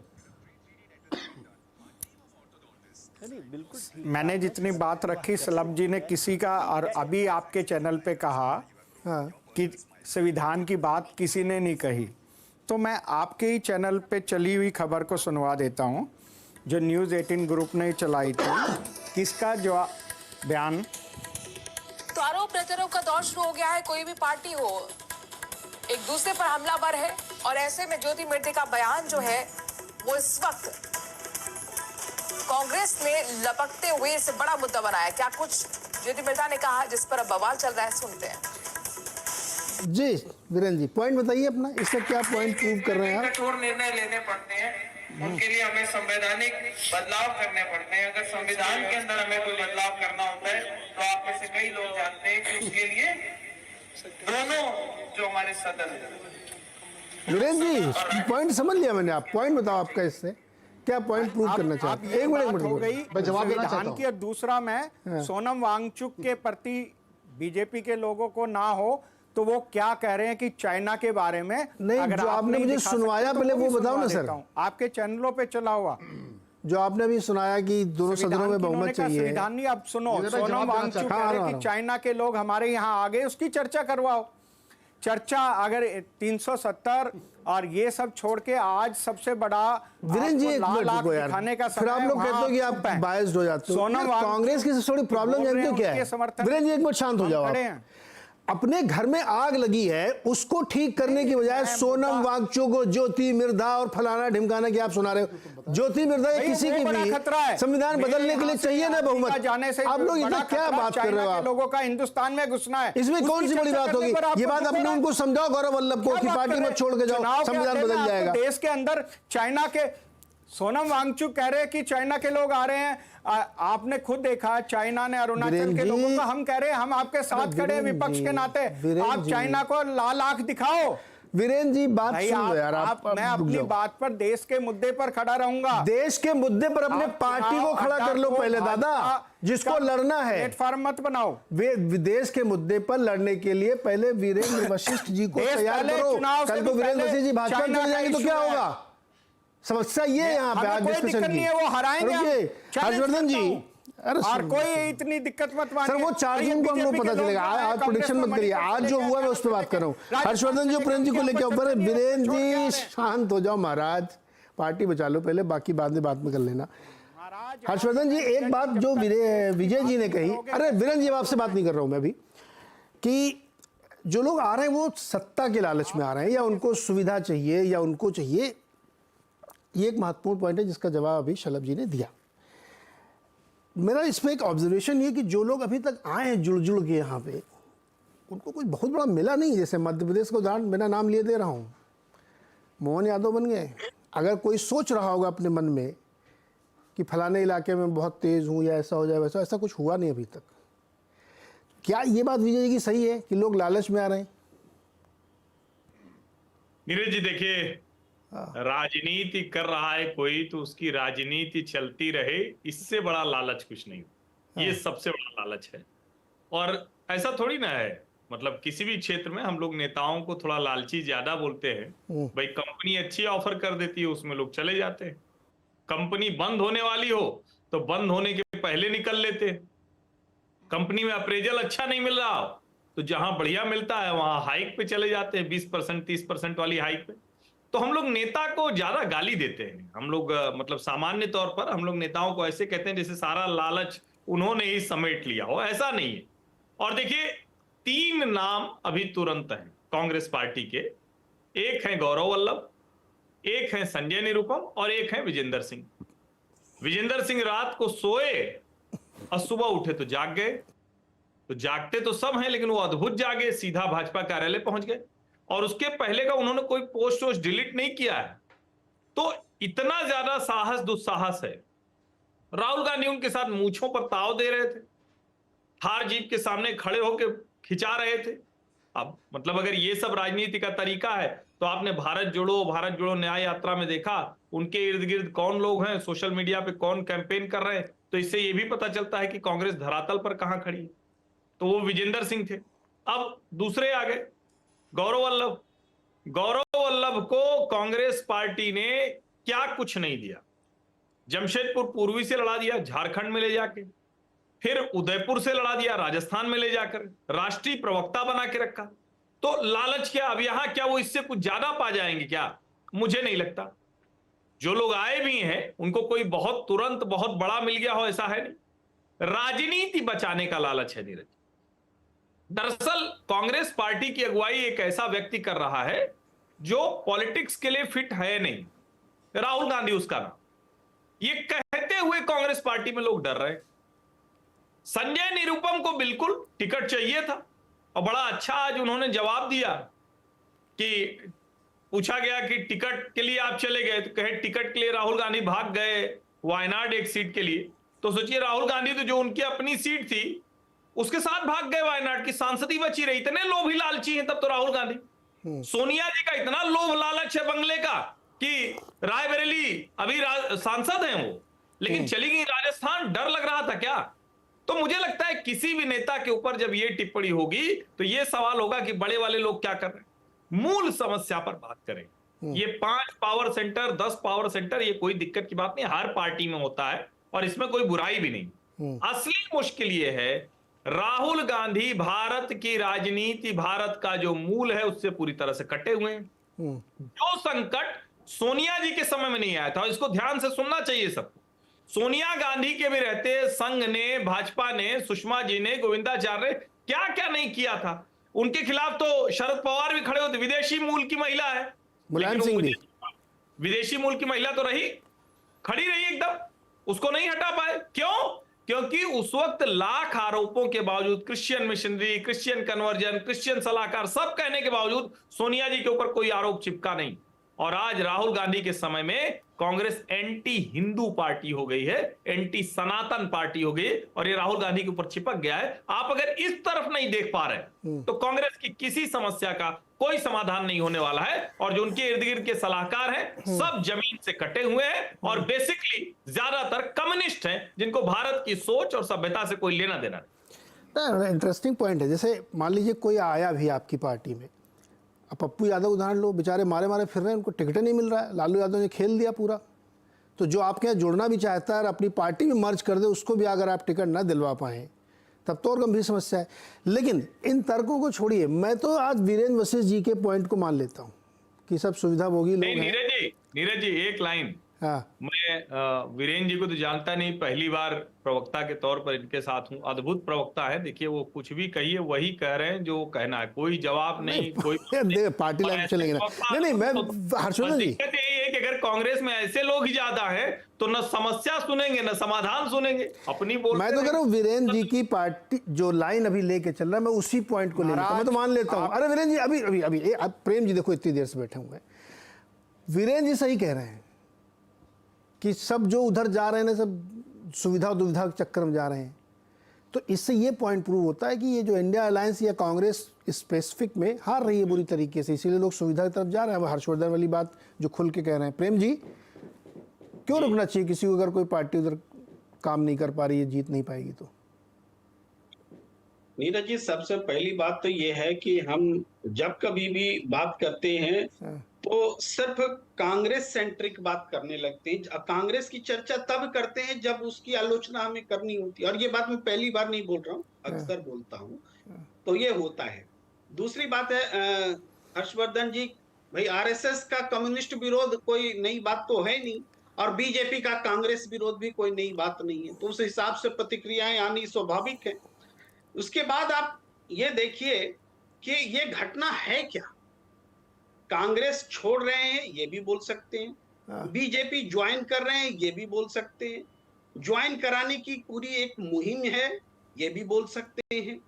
मैंने जितनी बात रखी, सलम जी ने किसी का, और अभी आपके चैनल पे कहा कि संविधान की बात किसी ने नहीं कही, तो मैं आपके ही चैनल पे चली हुई खबर को सुनवा देता हूं, जो न्यूज़ 18 ग्रुप ने चलाई थी। किसका जवाब बयान? तो आरोप प्रत्यारोप का दौर शुरू हो गया है। कोई भी पार्टी हो, एक दूसरे पर हमलावर है, और ऐसे में ज्योति मिर्धा का बयान जो है वो इस वक्त कांग्रेस ने लपकते हुए इसे बड़ा मुद्दा बनाया। क्या कुछ ज्योति मिर्धा ने कहा जिस पर अब बवाल चल रहा है, सुनते हैं। जी वीरेंद्र जी, पॉइंट बताइए अपना, इससे क्या पॉइंट प्रूव कर रहे हैं आप? कठोर निर्णय लेने पड़ते हैं, उनके लिए हमें संवैधानिक बदलाव करने पड़ते हैं। अगर संविधान के अंदर हमें कोई बदलाव करना होता है तो आप में से कई लोग जानते हैं कि उसके लिए दोनों जो हमारे सदन है। वीरेंद्र जी, पॉइंट समझ लिया मैंने। आप पॉइंट बताओ आपका, इससे क्या पॉइंट प्रूव करना चाहते हैं? एक मिनट हो गई मैं जवाब देना चाहता संविधान हूं। की। और दूसरा, मैं सोनम वांगचुक के प्रति बीजेपी के लोगों को ना हो तो वो क्या कह रहे हैं कि चाइना के बारे में, नहीं, अगर जो आपने मुझे सुनवाया पहले वो बताओ ना सर। आपके चैनलों पे चला हुआ जो आपने अभी सुनाया कि दोनों सदनों में बहुमत चाहिए। संविधान नहीं, अब सुनो, सोनम वांगचुक कह रहे कि चाइना के लोग हमारे यहाँ आ गए, उसकी चर्चा करवाओ। चर्चा अगर 370 और ये सब छोड़ के आज सबसे बड़ा वीरेंद्र जी एक मिनट रुको यार, फिर आप लोग कहते हो कि आप बायस्ड हो जाते हो। कांग्रेस की सबसे बड़ी प्रॉब्लम जानते हो क्या है? वीरेंद्र जी एक मिनट शांत हो जाओ आप। अपने घर में आग लगी है, उसको ठीक करने की बजाय सोनम वांगचुक, ज्योति मिर्धा और फलाना ढिमकाना की आप सुना रहे हो। ज्योति मिर्धा या किसी की भी संविधान बदलने के लिए चाहिए ना बहुमत। आप लोग इतना क्या बात कर रहे हो? आप लोगों का हिंदुस्तान में घुसना है, इसमें कौन सी बड़ी बात होगी? ये बात अपने उनको समझाओ, गौरव वल्लभ को, कि पार्टी मत छोड़ के जाओ, संविधान बदल जाएगा। देश के अंदर चाइना के, सोनम वांगचुक कह रहे हैं कि चाइना के लोग आ रहे हैं। आपने खुद देखा चाइना ने अरुणाचल के लोगों का, हम कह रहे हैं हम आपके साथ खड़े हैं विपक्ष के नाते, आप चाइना को लाल आंख दिखाओ। वीरेंद्र जी बात सुन लो यार, मैं अपनी बात पर, देश के मुद्दे पर खड़ा रहूंगा। देश के मुद्दे पर अपने पार्टी को खड़ा कर लो पहले दादा, जिसको लड़ना है। प्लेटफॉर्म मत बनाओ। देश के मुद्दे पर लड़ने के लिए पहले वीरेंद्र वशिष्ठ जी को तैयार करो। कल को वीरेंद्र वशिष्ठ जी भाजपा चले जाएंगे तो क्या होगा? समस्या ये यहाँ पे आज डिस्कशन की। वो हराएंगे हर्षवर्धन जी, और कोई इतनी दिक्कत मत मानिए सर। वो 4 जून को हम लोग पता चलेगा। आज प्रेडिक्शन मत करिए, आज जो हुआ मैं उस पर बात कर रहा हूँ। हर्षवर्धन जी प्रेम जी को लेकर ऊपर है। वीरेंद्र जी शांत हो जाओ महाराज, पार्टी बचा लो पहले, बाकी बाद में कर लेना। हर्षवर्धन जी एक बात जो विजय जी ने कही, अरे वीरेंद्र जी आपसे बात नहीं कर रहा हूं मैं अभी, कि जो लोग आ रहे हैं वो सत्ता के लालच में आ रहे हैं या उनको सुविधा चाहिए या उनको चाहिए, ये एक महत्वपूर्ण पॉइंट है जिसका जवाब अभी शलभ जी ने दिया। मेरा इसमें एक ऑब्जर्वेशन ये कि जो लोग अभी तक आए हैं जुड़ के यहाँ पे, उनको कुछ बहुत बड़ा मिला नहीं। जैसे मध्य प्रदेश का उदाहरण मेरा नाम लिए दे रहा हूँ, मोहन यादव बन गए। अगर कोई सोच रहा होगा अपने मन में कि फलाने इलाके में बहुत तेज़ हूँ या ऐसा हो जाए वैसा, ऐसा कुछ हुआ नहीं अभी तक। क्या ये बात विजय जी की सही है कि लोग लालच में आ रहे हैं? नीरज जी देखिए, राजनीति कर रहा है कोई तो उसकी राजनीति चलती रहे, इससे बड़ा लालच कुछ नहीं। ये सबसे बड़ा लालच है। और ऐसा थोड़ी ना है, मतलब किसी भी क्षेत्र में हम लोग नेताओं को थोड़ा लालची ज्यादा बोलते हैं। भाई कंपनी अच्छी ऑफर कर देती है, उसमें लोग चले जाते हैं। कंपनी बंद होने वाली हो तो बंद होने के पहले निकल लेते हैं। कंपनी में अप्रेजल अच्छा नहीं मिल रहा हो तो जहां बढ़िया मिलता है वहां हाइक पे चले जाते हैं, 20% 30% वाली हाइक पे। तो हम लोग नेता को ज्यादा गाली देते हैं। हम लोग मतलब सामान्य तौर पर हम लोग नेताओं को ऐसे कहते हैं जैसे सारा लालच उन्होंने ही समेट लिया हो, ऐसा नहीं है। और देखिए 3 नाम अभी तुरंत हैं कांग्रेस पार्टी के। एक है गौरव वल्लभ, एक है संजय निरुपम और एक है विजेंद्र सिंह। विजेंद्र सिंह रात को सोए और सुबह उठे तो जाग गए। तो जागते तो सब हैं लेकिन वो अद्भुत जागे, सीधा भाजपा कार्यालय पहुंच गए और उसके पहले का उन्होंने कोई पोस्ट वोस्ट डिलीट नहीं किया है। तो इतना ज्यादा साहस दुस्साहस है। राहुल गांधी उनके साथ मूंछों पर ताव दे रहे थे, हार जीत के सामने खड़े होकर खिंचा रहे थे। अब मतलब अगर ये सब राजनीति का तरीका है तो आपने भारत जोड़ो न्याय यात्रा में देखा उनके इर्द गिर्द कौन लोग हैं, सोशल मीडिया पे कौन कैंपेन कर रहे हैं। तो इससे ये भी पता चलता है कि कांग्रेस धरातल पर कहां खड़ी है। तो वो विजेंद्र सिंह थे। अब दूसरे आ गए गौरव वल्लभ। गौरव वल्लभ को कांग्रेस पार्टी ने क्या कुछ नहीं दिया। जमशेदपुर पूर्वी से लड़ा दिया, झारखंड में ले जाके, फिर उदयपुर से लड़ा दिया, राजस्थान में ले जाकर राष्ट्रीय प्रवक्ता बना के रखा। तो लालच क्या, अब यहां क्या वो इससे कुछ ज्यादा पा जाएंगे क्या? मुझे नहीं लगता। जो लोग आए भी हैं उनको कोई बहुत तुरंत बहुत बड़ा मिल गया हो ऐसा है नहीं। राजनीति बचाने का लालच है नीरज। दरअसल कांग्रेस पार्टी की अगुवाई एक ऐसा व्यक्ति कर रहा है जो पॉलिटिक्स के लिए फिट है नहीं। राहुल गांधी उसका नाम। ये कहते हुए कांग्रेस पार्टी में लोग डर रहे हैं। संजय निरुपम को बिल्कुल टिकट चाहिए था और बड़ा अच्छा आज उन्होंने जवाब दिया कि पूछा गया कि टिकट के लिए आप चले गए तो कहे टिकट के लिए राहुल गांधी भाग गए वायनाड एक सीट के लिए। तो सोचिए राहुल गांधी तो जो उनकी अपनी सीट थी उसके साथ भाग गए, वायनाड की सांसदी बची रही। इतने लोभी लालची हैं तब तो राहुल गांधी। सोनिया जी का इतना लोभ लालच है बंगले का कि रायबरेली अभी सांसद हैं वो, लेकिन चली गई राजस्थान। डर लग रहा था क्या? तो मुझे लगता है किसी भी नेता के ऊपर जब ये टिप्पणी होगी तो ये सवाल होगा कि बड़े वाले लोग क्या कर रहे हैं। मूल समस्या पर बात करें। ये 5 पावर सेंटर 10 पावर सेंटर ये कोई दिक्कत की बात नहीं, हर पार्टी में होता है और इसमें कोई बुराई भी नहीं। असली मुश्किल ये है राहुल गांधी भारत की राजनीति, भारत का जो मूल है उससे पूरी तरह से कटे हुए हैं। जो संकट सोनिया जी के समय में नहीं आया था, इसको ध्यान से सुनना चाहिए सबको। सोनिया गांधी के भी रहते संघ ने, भाजपा ने, सुषमा जी ने, गोविंदाचार्य ने क्या क्या नहीं किया था। उनके खिलाफ तो शरद पवार भी खड़े होते। विदेशी मूल की महिला है, मुलायम सिंह भी विदेशी मूल की महिला तो रही, खड़ी रही एकदम, उसको नहीं हटा पाए। क्यों? क्योंकि उस वक्त लाख आरोपों के बावजूद, Christian missionary, Christian conversion, Christian सलाहकार सब कहने के बावजूद सोनिया जी के ऊपर कोई आरोप चिपका नहीं। और आज राहुल गांधी के समय में कांग्रेस एंटी हिंदू पार्टी हो गई है, एंटी सनातन पार्टी हो गई और ये राहुल गांधी के ऊपर चिपक गया है। आप अगर इस तरफ नहीं देख पा रहे तो कांग्रेस की किसी समस्या का कोई समाधान नहीं होने वाला है। और जो उनके इर्द गिर्द के सलाहकार हैं सब जमीन से कटे हुए हैं और बेसिकली ज्यादातर कम्युनिस्ट हैं जिनको भारत की सोच और सभ्यता से कोई लेना देना नहीं। इंटरेस्टिंग पॉइंट है। जैसे मान लीजिए कोई आया भी आपकी पार्टी में, अब पप्पू यादव उदाहरण लो, बेचारे मारे मारे फिर रहे हैं, उनको टिकट नहीं मिल रहा है, लालू यादव ने खेल दिया पूरा। तो जो आपके यहाँ जुड़ना भी चाहता है और अपनी पार्टी में मर्ज कर दे, उसको भी अगर आप टिकट ना दिलवा पाएँ तब तो और गंभीर समस्या है। लेकिन इन तर्कों को छोड़िए, मैं तो आज वीरेंद्र वशिष्ठ जी के पॉइंट को मान लेता हूँ कि सब सुविधाभोगी लोग हैं। नीरज जी एक लाइन, हाँ मैं वीरेंद्र जी को तो जानता नहीं, पहली बार प्रवक्ता के तौर पर इनके साथ हूँ। अद्भुत प्रवक्ता है। देखिए वो कुछ भी कहिए वही कह रहे हैं जो कहना है, कोई जवाब नहीं, कोई पार्टी लाइन चलेंगे ना। नहीं मैं हर्षवर्धन जी, दिक्कत यही है कि अगर कांग्रेस में ऐसे लोग ही ज्यादा हैं तो न समस्या सुनेंगे न समाधान सुनेंगे, अपनी बोल। मैं तो कह रहा हूँ वीरेंद्र जी की पार्टी जो लाइन अभी लेके चल रहा है, मैं उसी पॉइंट को ले लेता हूं। मैं तो मान लेता हूँ। अरे वीरेंद्र जी अभी अभी अभी प्रेम जी देखो इतनी देर से बैठे हुए हैं, वीरेंद्र जी सही कह रहे हैं कि सब जो उधर जा रहे हैं ना, सब सुविधा दुविधा के चक्कर में जा रहे हैं। तो इससे ये पॉइंट प्रूव होता है कि ये जो इंडिया अलायंस या कांग्रेस स्पेसिफिक में हार रही है बुरी तरीके से, इसीलिए लोग सुविधा की तरफ जा रहे हैं। हर्षवर्धन वाली बात जो खुल के कह रहे हैं, प्रेम जी क्यों रुकना चाहिए किसी को? अगर कोई पार्टी उधर काम नहीं कर पा रही है, जीत नहीं पाएगी तो। नीरज जी, सबसे पहली बात तो ये है कि हम जब कभी भी बात करते हैं तो सिर्फ कांग्रेस सेंट्रिक बात करने लगते हैं। कांग्रेस की चर्चा तब करते हैं जब उसकी आलोचना हमें करनी होती है, और ये बात मैं पहली बार नहीं बोल रहा हूँ, अक्सर बोलता हूँ। तो ये होता है। दूसरी बात है हर्षवर्धन जी, भाई आरएसएस का कम्युनिस्ट विरोध कोई नई बात तो है नहीं, और बीजेपी का कांग्रेस विरोध भी कोई नई बात नहीं है। तो उस हिसाब से प्रतिक्रियाएं आनी स्वाभाविक है। उसके बाद आप ये देखिए कि ये घटना है क्या। कांग्रेस छोड़ रहे हैं ये भी बोल सकते हैं, बीजेपी ज्वाइन कर रहे हैं ये भी बोल सकते हैं, ज्वाइन कराने की पूरी एक मुहिम है ये भी बोल सकते हैं।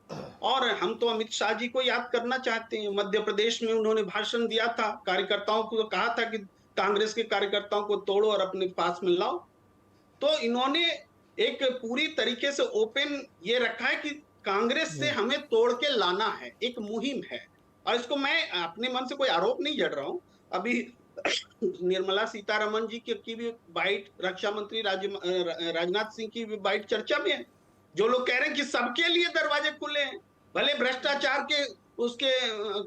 और हम तो अमित शाह जी को याद करना चाहते हैं। मध्य प्रदेश में उन्होंने भाषण दिया था, कार्यकर्ताओं को कहा था कि कांग्रेस के कार्यकर्ताओं को तोड़ो और अपने पास में लाओ। तो इन्होंने एक पूरी तरीके से ओपन ये रखा है कि कांग्रेस से हमें तोड़ के लाना है, एक मुहिम है। और इसको मैं अपने मन से कोई आरोप नहीं जड़ रहा हूं। अभी निर्मला सीतारमण जी की भी बाइट, रक्षा मंत्री राजनाथ सिंह की भी बाइट चर्चा में है, जो लोग कह रहे हैं कि सबके लिए दरवाजे खुले हैं, भले भ्रष्टाचार के उसके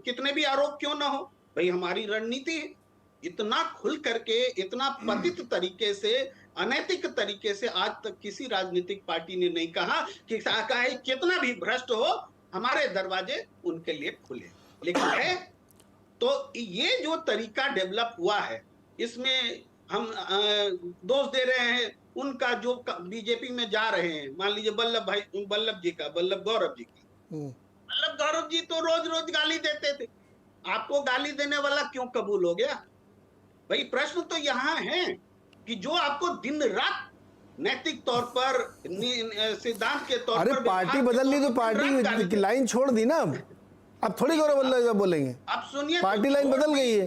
कितने भी आरोप क्यों ना हो। भाई हमारी रणनीति है। इतना खुल करके, इतना पतित तरीके से, अनैतिक तरीके से आज तक किसी राजनीतिक पार्टी ने नहीं कहा कि कितना भी भ्रष्ट हो हमारे दरवाजे उनके लिए खुले। लेकिन है तो ये जो तरीका डेवलप हुआ है, इसमें हम दोष दे रहे हैं उनका जो बीजेपी में जा रहे हैं। मान लीजिए वल्लभ गौरव जी का, वल्लभ गौरव जी तो रोज रोज गाली देते थे, आपको गाली देने वाला क्यों कबूल हो गया? भाई प्रश्न तो यहाँ है कि जो आपको दिन रात नैतिक तौर पर, सिद्धांत के तौर पर, अरे पार्टी बदल ली तो पार्टी की लाइन छोड़ दी ना। अब थोड़ी गौरव वल्लभ बोलेंगे, अब सुनिए, पार्टी लाइन बदल गई है,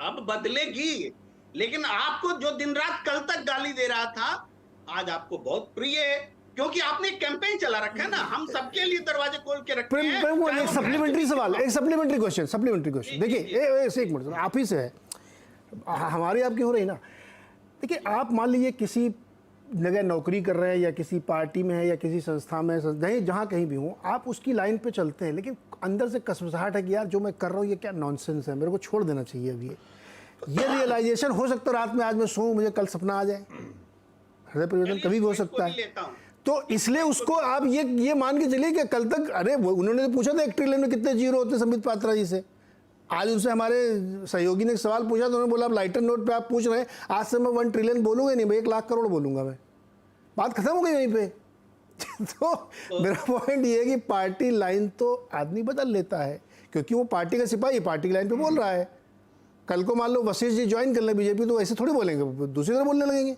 अब बदलेगी। लेकिन आपको जो दिन रात कल तक गाली दे रहा था, आज आपको बहुत प्रिय है, क्योंकि आपने कैंपेन चला रखा है ना, हम सबके लिए दरवाजे खोल के रखे हैं। एक सप्लीमेंट्री सवाल, एक सप्लीमेंट्री क्वेश्चन देखिए, एक मिनट आप ही से है, हमारी आपकी हो रही ना। देखिए आप मान लीजिए किसी जगह नौकरी कर रहे हैं या किसी पार्टी में है या किसी संस्था में, जहाँ कहीं भी हो, आप उसकी लाइन पे चलते हैं, लेकिन अंदर से कसमसाहट है कि यार जो मैं कर रहा हूँ ये क्या नॉनसेंस है, मेरे को छोड़ देना चाहिए। अभी ये रियलाइजेशन हो सकता है रात में, आज मैं सोऊं मुझे कल सपना आ जाए, हृदय परिवर्तन कभी भी हो सकता है। तो इसलिए उसको आप ये मान के चलिए कि कल तक, अरे उन्होंने तो पूछा था 1 ट्रिलियन में कितने जीरो होते संबित पात्रा जी से, आज उनसे हमारे सहयोगी ने एक सवाल पूछा तो उन्होंने बोला आप लाइटर नोट पे आप पूछ रहे हैं, आज से मैं 1 ट्रिलियन बोलूंगा नहीं, मैं 1 लाख करोड़ बोलूंगा, मैं बात खत्म हो गई वहीं पे। तो मेरा पॉइंट ये है कि पार्टी लाइन तो आदमी बदल लेता है, क्योंकि वो पार्टी का सिपाही पार्टी की लाइन पे बोल रहा है। कल को मान लो वशिष्ठ जी ज्वाइन कर ले बीजेपी, तो ऐसे थोड़ी बोलेंगे, दूसरी तरह बोलने लगेंगे।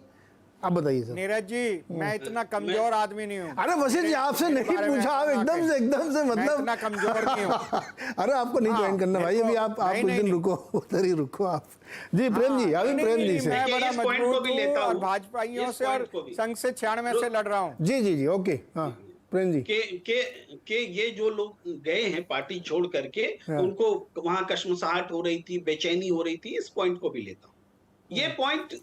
आप बताइए सर। नीरज जी, मैं इतना कमजोर आदमी नहीं हूँ। अरे वशिष्ठ जी आपसे नहीं पूछा, आप एकदम से मतलब इतना कमजोर नहीं हूँ। अरे आपको नहीं ज्वाइन करना भाई, अभी आप कुछ दिन रुको, उधर ही रुको आप। जी प्रेम जी, अभी प्रेम जी से मैं बड़ा मजबूत हूँ और भाजपाइयों से और संघ से 96 से लड़ रहा हूँ। जी ओके, हाँ प्रेम जी के ये जो लोग गए हैं पार्टी छोड़ करके, उनको वहां कश्मसाहट हो रही थी, बेचैनी हो रही थी, इस पॉइंट को भी लेता हूँ। ये पॉइंट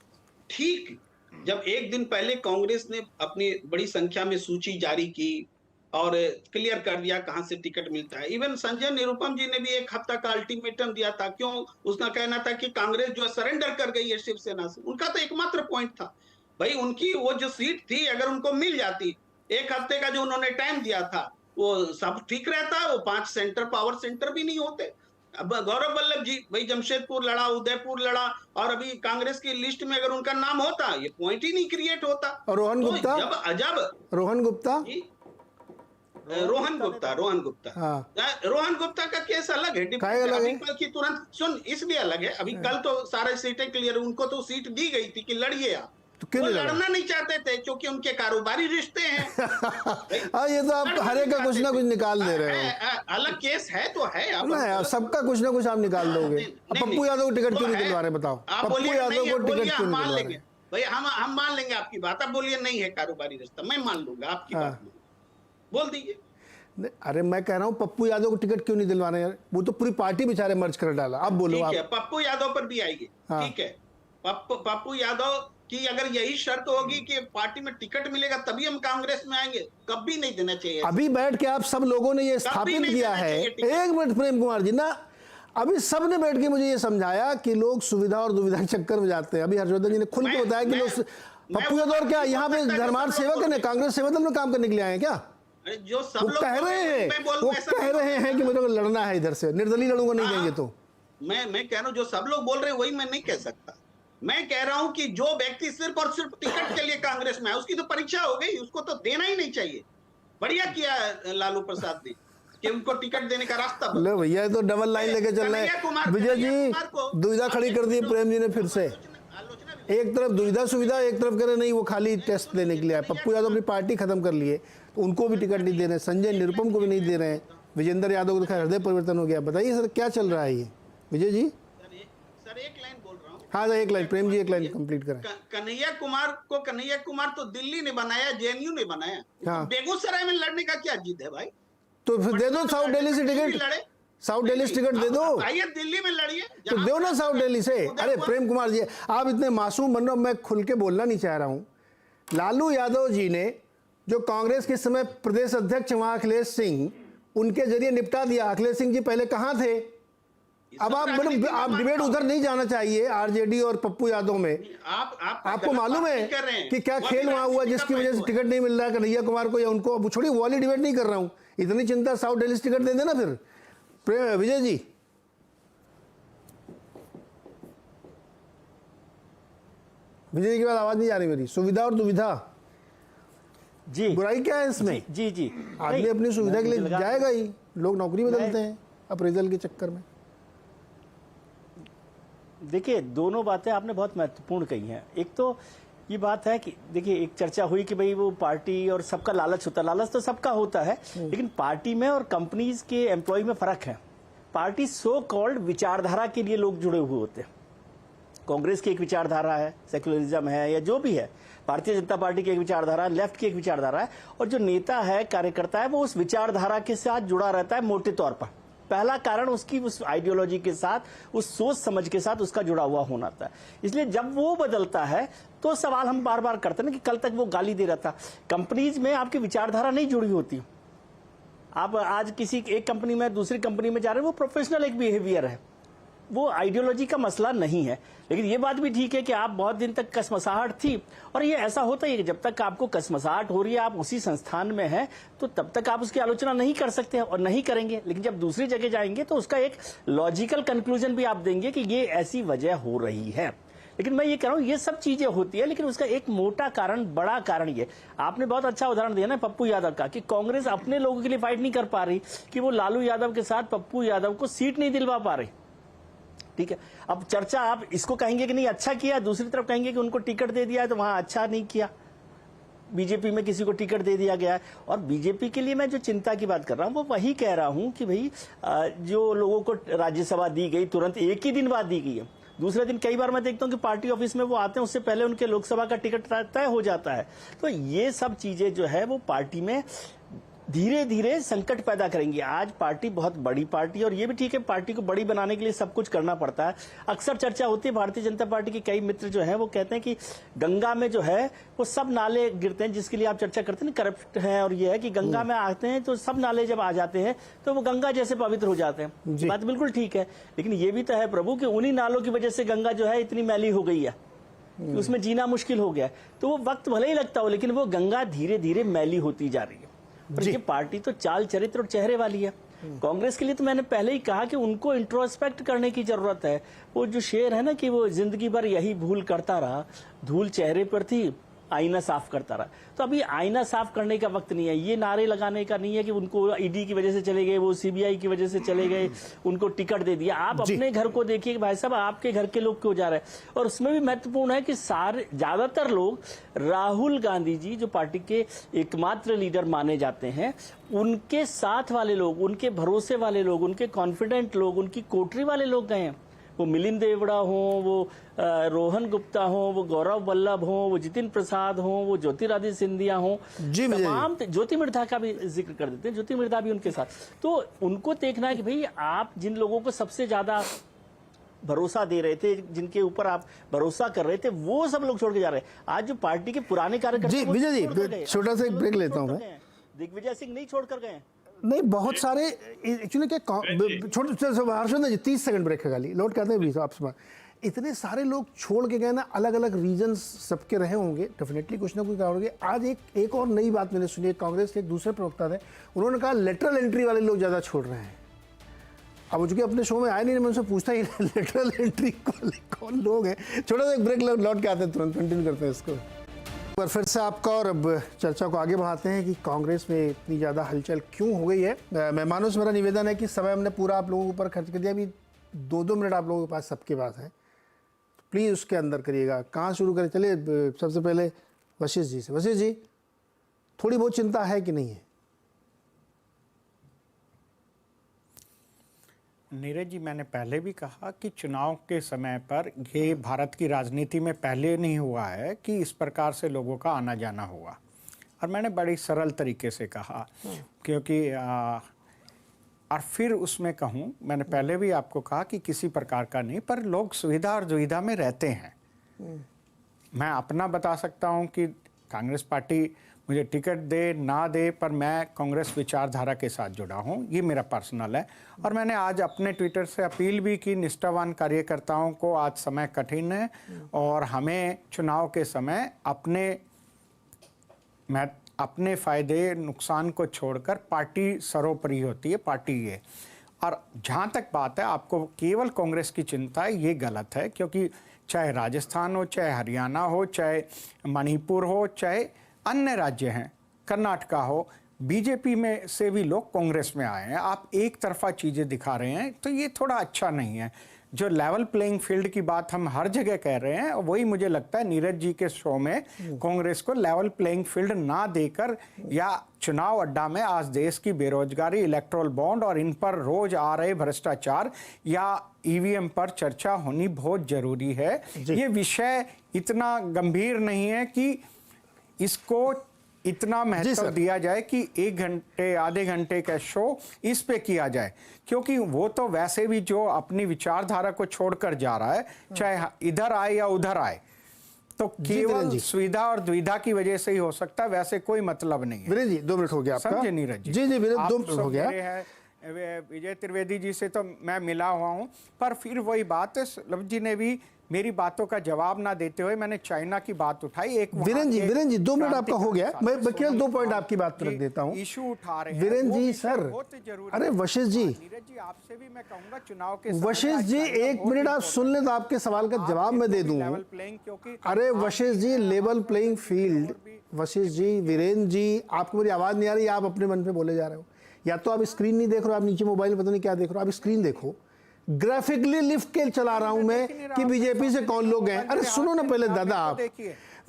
ठीक, जब एक दिन पहले कांग्रेस ने अपनी बड़ी संख्या में सूची जारी की और क्लियर कर दिया कहां से टिकट मिलता है। इवन संजय निरुपम जी ने भी 1 हफ्ता का अल्टीमेटम दिया था। क्यों? उसका कहना था कि कांग्रेस जो सरेंडर कर गई है शिवसेना से। उनका तो एकमात्र पॉइंट था भाई, उनकी वो जो सीट थी अगर उनको मिल जाती, 1 हफ्ते का जो उन्होंने टाइम दिया था, वो सब ठीक रहता, वो 5 सेंटर पावर सेंटर भी नहीं होते। अब गौरव वल्लभ जी भाई जमशेदपुर लड़ा, उदयपुर लड़ा, और अभी कांग्रेस की लिस्ट में अगर उनका नाम होता ये पॉइंट ही नहीं क्रिएट होता। और रोहन तो गुप्ता, रोहन गुप्ता, रोहन गुप्ता हाँ, रोहन गुप्ता का केस अलग है, अभी कल की तुरंत सुन इसलिए अलग है, अभी कल तो सारे सीटें क्लियर, उनको तो सीट दी गई थी कि लड़िए आप, तो वो लड़ना नहीं चाहते थे क्योंकि उनके कारोबारी रिश्ते हैं। हाँ, ये तो आप हर एक का कुछ ना कुछ निकाल दे रहे हो। अलग केस है तो है, आप सबका कुछ ना कुछ आप निकाल दोगे। अब पप्पू यादव को टिकट क्यों नहीं दिलवा रहे बताओ? पप्पू यादव को टिकट क्यों नहीं दिलवा रहे? भाई हम मान लेंगे आपकी बात, आप बोलिए नहीं है कारोबारी रिश्ता, मैं मान लूंगा आपकी बात, बोल दीजिए। अरे मैं कह रहा हूँ पप्पू यादव को टिकट क्यों नहीं दिलवाना यार? वो तो पूरी पार्टी बेचारे मर्ज कर डाला। अब बोलो आप। पप्पू यादव पर भी आएगी, ठीक है। पप्पू यादव की अगर यही शर्त होगी कि पार्टी में टिकट मिलेगा तभी हम कांग्रेस में आएंगे, कभी नहीं देना चाहिए। अभी बैठ के आप सब लोगों ने ये स्थापित किया है। एक मिनट प्रेम कुमार जी ना, अभी सब ने बैठ के मुझे ये समझाया कि लोग सुविधा और दुविधा के चक्कर में जाते हैं। अभी हर्षवर्धन जी ने खुल के बताया कि लोग पप्पू यादव क्या यहाँ पे धर्मार्थ सेवा करने, कांग्रेस सेवा दल में काम करने के लिए आए हैं क्या? जो सब लोग कह रहे हैं कि मेरे को लड़ना है इधर से, निर्दलीय लड़ूंगा नहीं देंगे तो। मैं कह रहा हूँ जो सब लोग बोल रहे हैं वही मैं नहीं कह सकता। मैं कह रहा हूं कि जो व्यक्ति सिर्फ और सिर्फ टिकट के लिए कांग्रेस में है उसकी तो परीक्षा हो गई, उसको तो देना ही नहीं चाहिए। बढ़िया किया लालू प्रसाद ने कि उनको टिकट देने का रास्ता। लो भैया तो डबल लाइन लेके चल रहे हैं। विजय जी दुविधा खड़ी कर दी प्रेम जी ने फिर से। एक तरफ दुविधा सुविधा, एक तरफ कह रहे नहीं वो खाली टेस्ट देने के लिए आए। पप्पू यादव अपनी पार्टी खत्म कर लिए तो उनको भी टिकट नहीं दे रहे हैं, संजय निरुपम को भी नहीं दे रहे हैं, विजेंद्र यादव को तो हृदय परिवर्तन हो गया। बताइए सर क्या चल रहा है ये? विजय जी सर एक लाइन बोल रहा हूँ। हाँ एक लाइन, प्रेम जी एक लाइन कंप्लीट करें। कन्हैया कुमार तो दिल्ली ने बनाया, जेएनयू ने बनाया। हाँ। बेगूसराय में लड़ने का क्या जिद है भाई? तो फिर दे दो साउथ दिल्ली से टिकट, साउथ दिल्ली से टिकट दे दो। आइए दिल्ली में लड़िए तो दो ना साउथ दिल्ली से। अरे प्रेम कुमार जी आप इतने मासूम बन रहे हो, मैं खुल के बोलना नहीं चाह रहा हूँ। लालू यादव जी ने जो कांग्रेस के समय प्रदेश अध्यक्ष वहां अखिलेश सिंह, उनके जरिए निपटा दिया। अखिलेश सिंह जी पहले कहाँ थे? अब आप मतलब आप डिबेट उधर नहीं जाना चाहिए आरजेडी और पप्पू यादव में। आपको मालूम है कि क्या खेल वहां हुआ जिसकी वजह से टिकट नहीं मिल रहा है कन्हैया कुमार को या उनको? अब छोड़ी वो वाली डिबेट नहीं कर रहा हूं। इतनी चिंता साउथ दिल्ली से टिकट दे देना फिर। विजय जी विजय की बात आवाज नहीं आ रही मेरी। सुविधा और दुविधा जी, बुराई क्या है इसमें? जी आदमी अपनी सुविधा के लिए जाएगा ही। लोग नौकरी बदलते हैं अप्रेजल के चक्कर में। देखिए दोनों बातें आपने बहुत महत्वपूर्ण कही हैं। एक तो ये बात है कि देखिए एक चर्चा हुई कि भाई वो पार्टी और सबका लालच होता है, लालच तो सबका होता है, लेकिन पार्टी में और कंपनीज के एम्प्लॉय में फर्क है। पार्टी सो कॉल्ड विचारधारा के लिए लोग जुड़े हुए होते हैं। कांग्रेस की एक विचारधारा है, सेक्युलरिज्म है या जो भी है, भारतीय जनता पार्टी की एक विचारधारा है, लेफ्ट की एक विचारधारा है, और जो नेता है कार्यकर्ता है वो उस विचारधारा के साथ जुड़ा रहता है मोटे तौर पर। पहला कारण उसकी उस आइडियोलॉजी के साथ, उस सोच समझ के साथ उसका जुड़ा हुआ होना था। इसलिए जब वो बदलता है तो सवाल हम बार बार करते हैं ना कि कल तक वो गाली दे रहा था। कंपनीज में आपकी विचारधारा नहीं जुड़ी होती। आप आज किसी एक कंपनी में दूसरी कंपनी में जा रहे हैं, वो प्रोफेशनल एक बिहेवियर है, वो आइडियोलॉजी का मसला नहीं है। लेकिन ये बात भी ठीक है कि आप बहुत दिन तक कसमसाहट थी, और ये ऐसा होता है कि जब तक आपको कसमसाहट हो रही है, आप उसी संस्थान में हैं, तो तब तक आप उसकी आलोचना नहीं कर सकते और नहीं करेंगे। लेकिन जब दूसरी जगह जाएंगे तो उसका एक लॉजिकल कंक्लूजन भी आप देंगे कि ये ऐसी वजह हो रही है। लेकिन मैं ये कह रहा हूं ये सब चीजें होती है, लेकिन उसका एक मोटा कारण, बड़ा कारण ये, आपने बहुत अच्छा उदाहरण दिया ना पप्पू यादव का, कि कांग्रेस अपने लोगों के लिए फाइट नहीं कर पा रही कि वो लालू यादव के साथ पप्पू यादव को सीट नहीं दिलवा पा रही। ठीक है, अब चर्चा आप इसको कहेंगे कि नहीं अच्छा किया, दूसरी तरफ कहेंगे कि उनको टिकट दे दिया है तो वहां अच्छा नहीं किया। बीजेपी में किसी को टिकट दे दिया गया है, और बीजेपी के लिए मैं जो चिंता की बात कर रहा हूं वो वही कह रहा हूं कि भाई जो लोगों को राज्यसभा दी गई तुरंत एक ही दिन बाद दी गई है, दूसरे दिन कई बार मैं देखता हूं कि पार्टी ऑफिस में वो आते हैं, उससे पहले उनके लोकसभा का टिकट तय हो जाता है। तो ये सब चीजें जो है वो पार्टी में धीरे धीरे संकट पैदा करेंगी। आज पार्टी बहुत बड़ी पार्टी, और ये भी ठीक है पार्टी को बड़ी बनाने के लिए सब कुछ करना पड़ता है। अक्सर चर्चा होती है, भारतीय जनता पार्टी के कई मित्र जो हैं वो कहते हैं कि गंगा में जो है वो सब नाले गिरते हैं, जिसके लिए आप चर्चा करते हैं करप्ट हैं, और ये है कि गंगा में आते हैं तो सब नाले जब आ जाते हैं तो वो गंगा जैसे पवित्र हो जाते हैं। बात बिल्कुल ठीक है, लेकिन ये भी तो है प्रभु कि उन्हीं नालों की वजह से गंगा जो है इतनी मैली हो गई है, उसमें जीना मुश्किल हो गया। तो वो वक्त भले ही लगता हो, लेकिन वो गंगा धीरे धीरे मैली होती जा रही है। ये पार्टी तो चाल चरित्र और चेहरे वाली है। कांग्रेस के लिए तो मैंने पहले ही कहा कि उनको इंट्रोस्पेक्ट करने की जरूरत है। वो जो शेर है ना कि वो जिंदगी भर यही भूल करता रहा, धूल चेहरे पर थी, आईना साफ करता रहा। तो अभी आईना साफ करने का वक्त नहीं है, ये नारे लगाने का नहीं है कि उनको ईडी की वजह से चले गए, वो सीबीआई की वजह से चले गए, उनको टिकट दे दिया। आप अपने घर को देखिए कि भाई साहब आपके घर के लोग क्यों जा रहे हैं। और उसमें भी महत्वपूर्ण है कि ज्यादातर लोग राहुल गांधी जी जो पार्टी के एकमात्र लीडर माने जाते हैं, उनके साथ वाले लोग, उनके भरोसे वाले लोग, उनके कॉन्फिडेंट लोग, उनकी कोठरी वाले लोग गए हैं। वो मिलिंद देवड़ा हो, वो रोहन गुप्ता हो, वो गौरव वल्लभ हो, वो जितिन प्रसाद हो, वो ज्योतिरादित्य सिंधिया हो, तमाम ज्योति मिर्धा का भी जिक्र कर देते हैं, ज्योति मिर्धा भी उनके साथ। तो उनको देखना है कि भाई आप जिन लोगों को सबसे ज्यादा भरोसा दे रहे थे, जिनके ऊपर आप भरोसा कर रहे थे, वो सब लोग छोड़ के जा रहे हैं। आज जो पार्टी के पुराने कार्यकर्ता जी विजय जी, छोटा सा एक ब्रेक लेता हूँ मैं। दिग्विजय सिंह नहीं छोड़कर गए, नहीं बहुत सारे एक्चुअली क्या छोटे 30 सेकंड ब्रेक है खाली, लौट करते हैं आपसे। इतने सारे लोग छोड़ के गए ना, अलग अलग रीजंस सबके रहे होंगे, डेफिनेटली कुछ ना कुछ कारण होंगे। आज एक और नई बात मैंने सुनी, कांग्रेस के एक दूसरे प्रवक्ता थे, उन्होंने कहा लेटरल एंट्री वाले लोग ज़्यादा छोड़ रहे हैं। अब चूंकि अपने शो में आए नहीं, मैं उनसे पूछता ही लेटरल एंट्री कौन लोग हैं। छोटा सा एक ब्रेक लौट के आते हैं, तुरंत कंटिन्यू करते हैं इसको। पर फिर से आपका, और अब चर्चा को आगे बढ़ाते हैं कि कांग्रेस में इतनी ज़्यादा हलचल क्यों हो गई है। मेहमानों से मेरा निवेदन है कि समय हमने पूरा आप लोगों के ऊपर खर्च कर दिया, अभी 2-2 मिनट आप लोगों के पास सबके पास है, प्लीज़ उसके अंदर करिएगा। कहाँ शुरू करें? चलिए सबसे पहले वशिष्ठ जी से। वशिष्ठ जी, थोड़ी बहुत चिंता है कि नहीं है? नीरज जी, मैंने पहले भी कहा कि चुनाव के समय पर ये भारत की राजनीति में पहले नहीं हुआ है कि इस प्रकार से लोगों का आना जाना हुआ। और मैंने बड़ी सरल तरीके से कहा, क्योंकि और फिर उसमें कहूँ, मैंने पहले भी आपको कहा कि किसी प्रकार का नहीं, पर लोग सुविधा और दुविधा में रहते हैं। मैं अपना बता सकता हूँ कि कांग्रेस पार्टी मुझे टिकट दे ना दे, पर मैं कांग्रेस विचारधारा के साथ जुड़ा हूँ, ये मेरा पर्सनल है। और मैंने आज अपने ट्विटर से अपील भी की निष्ठावान कार्यकर्ताओं को, आज समय कठिन है और हमें चुनाव के समय अपने फायदे नुकसान को छोड़कर पार्टी सर्वोपरि होती है, पार्टी ये। और जहाँ तक बात है आपको केवल कांग्रेस की चिंता है, ये गलत है, क्योंकि चाहे राजस्थान हो, चाहे हरियाणा हो, चाहे मणिपुर हो, चाहे अन्य राज्य हैं, कर्नाटका हो, बीजेपी में से भी लोग कांग्रेस में आए हैं। आप एक तरफा चीज़ें दिखा रहे हैं, तो ये थोड़ा अच्छा नहीं है। जो लेवल प्लेइंग फील्ड की बात हम हर जगह कह रहे हैं, वही मुझे लगता है नीरज जी के शो में कांग्रेस को लेवल प्लेइंग फील्ड ना देकर, या चुनाव अड्डा में आज देश की बेरोजगारी, इलेक्ट्रोल बॉन्ड और इन पर रोज आ रहे भ्रष्टाचार या ईवीएम पर चर्चा होनी बहुत जरूरी है। ये विषय इतना गंभीर नहीं है कि इसको इतना महत्व दिया जाए कि 1 घंटे आधे घंटे का शो इस पे किया जाए, क्योंकि वो तो वैसे भी जो अपनी विचारधारा को छोड़कर जा रहा है, चाहे इधर आए या उधर आए, तो केवल सुविधा और द्विधा की वजह से ही हो सकता है, वैसे कोई मतलब नहीं है। वीरेंद्र जी 2 मिनट हो गया आपका। समझे नीरज जी? जी वीरेंद्र 2 मिनट हो गया। विजय त्रिवेदी जी से तो मैं मिला हुआ हूँ, पर फिर वही बात है, लव जी ने भी मेरी बातों का जवाब ना देते हुए मैंने चाइना की बात उठाई। एक वीरेंद्र जी 2 मिनट आपका हो गया, मैं केवल 2 पॉइंट आपकी बात पर रख देता हूँ। इशू उठा रहे हैं वीरेंद्र जी सर, अरे वशिष्ठ जी, नीरज जी आपसे भी मैं कहूंगा चुनाव के वशिष्ठ जी 1 मिनट आप सुन लें तो आपके सवाल का जवाब मैं दे दूं। अरे Vashishtha ji, level playing field, Vashishtha ji, Virendra ji, आपको मेरी आवाज नहीं आ रही, आप अपने मन पे बोले जा रहे हो, या तो आप स्क्रीन नहीं देख रहे हो, आप नीचे मोबाइल पता नहीं क्या देख रहे हो, आप स्क्रीन देखो। ग्राफिकली लिफ्ट के चला रहा हूं मैं कि बीजेपी से कौन लोग हैं। अरे सुनो ना पहले दादा, आप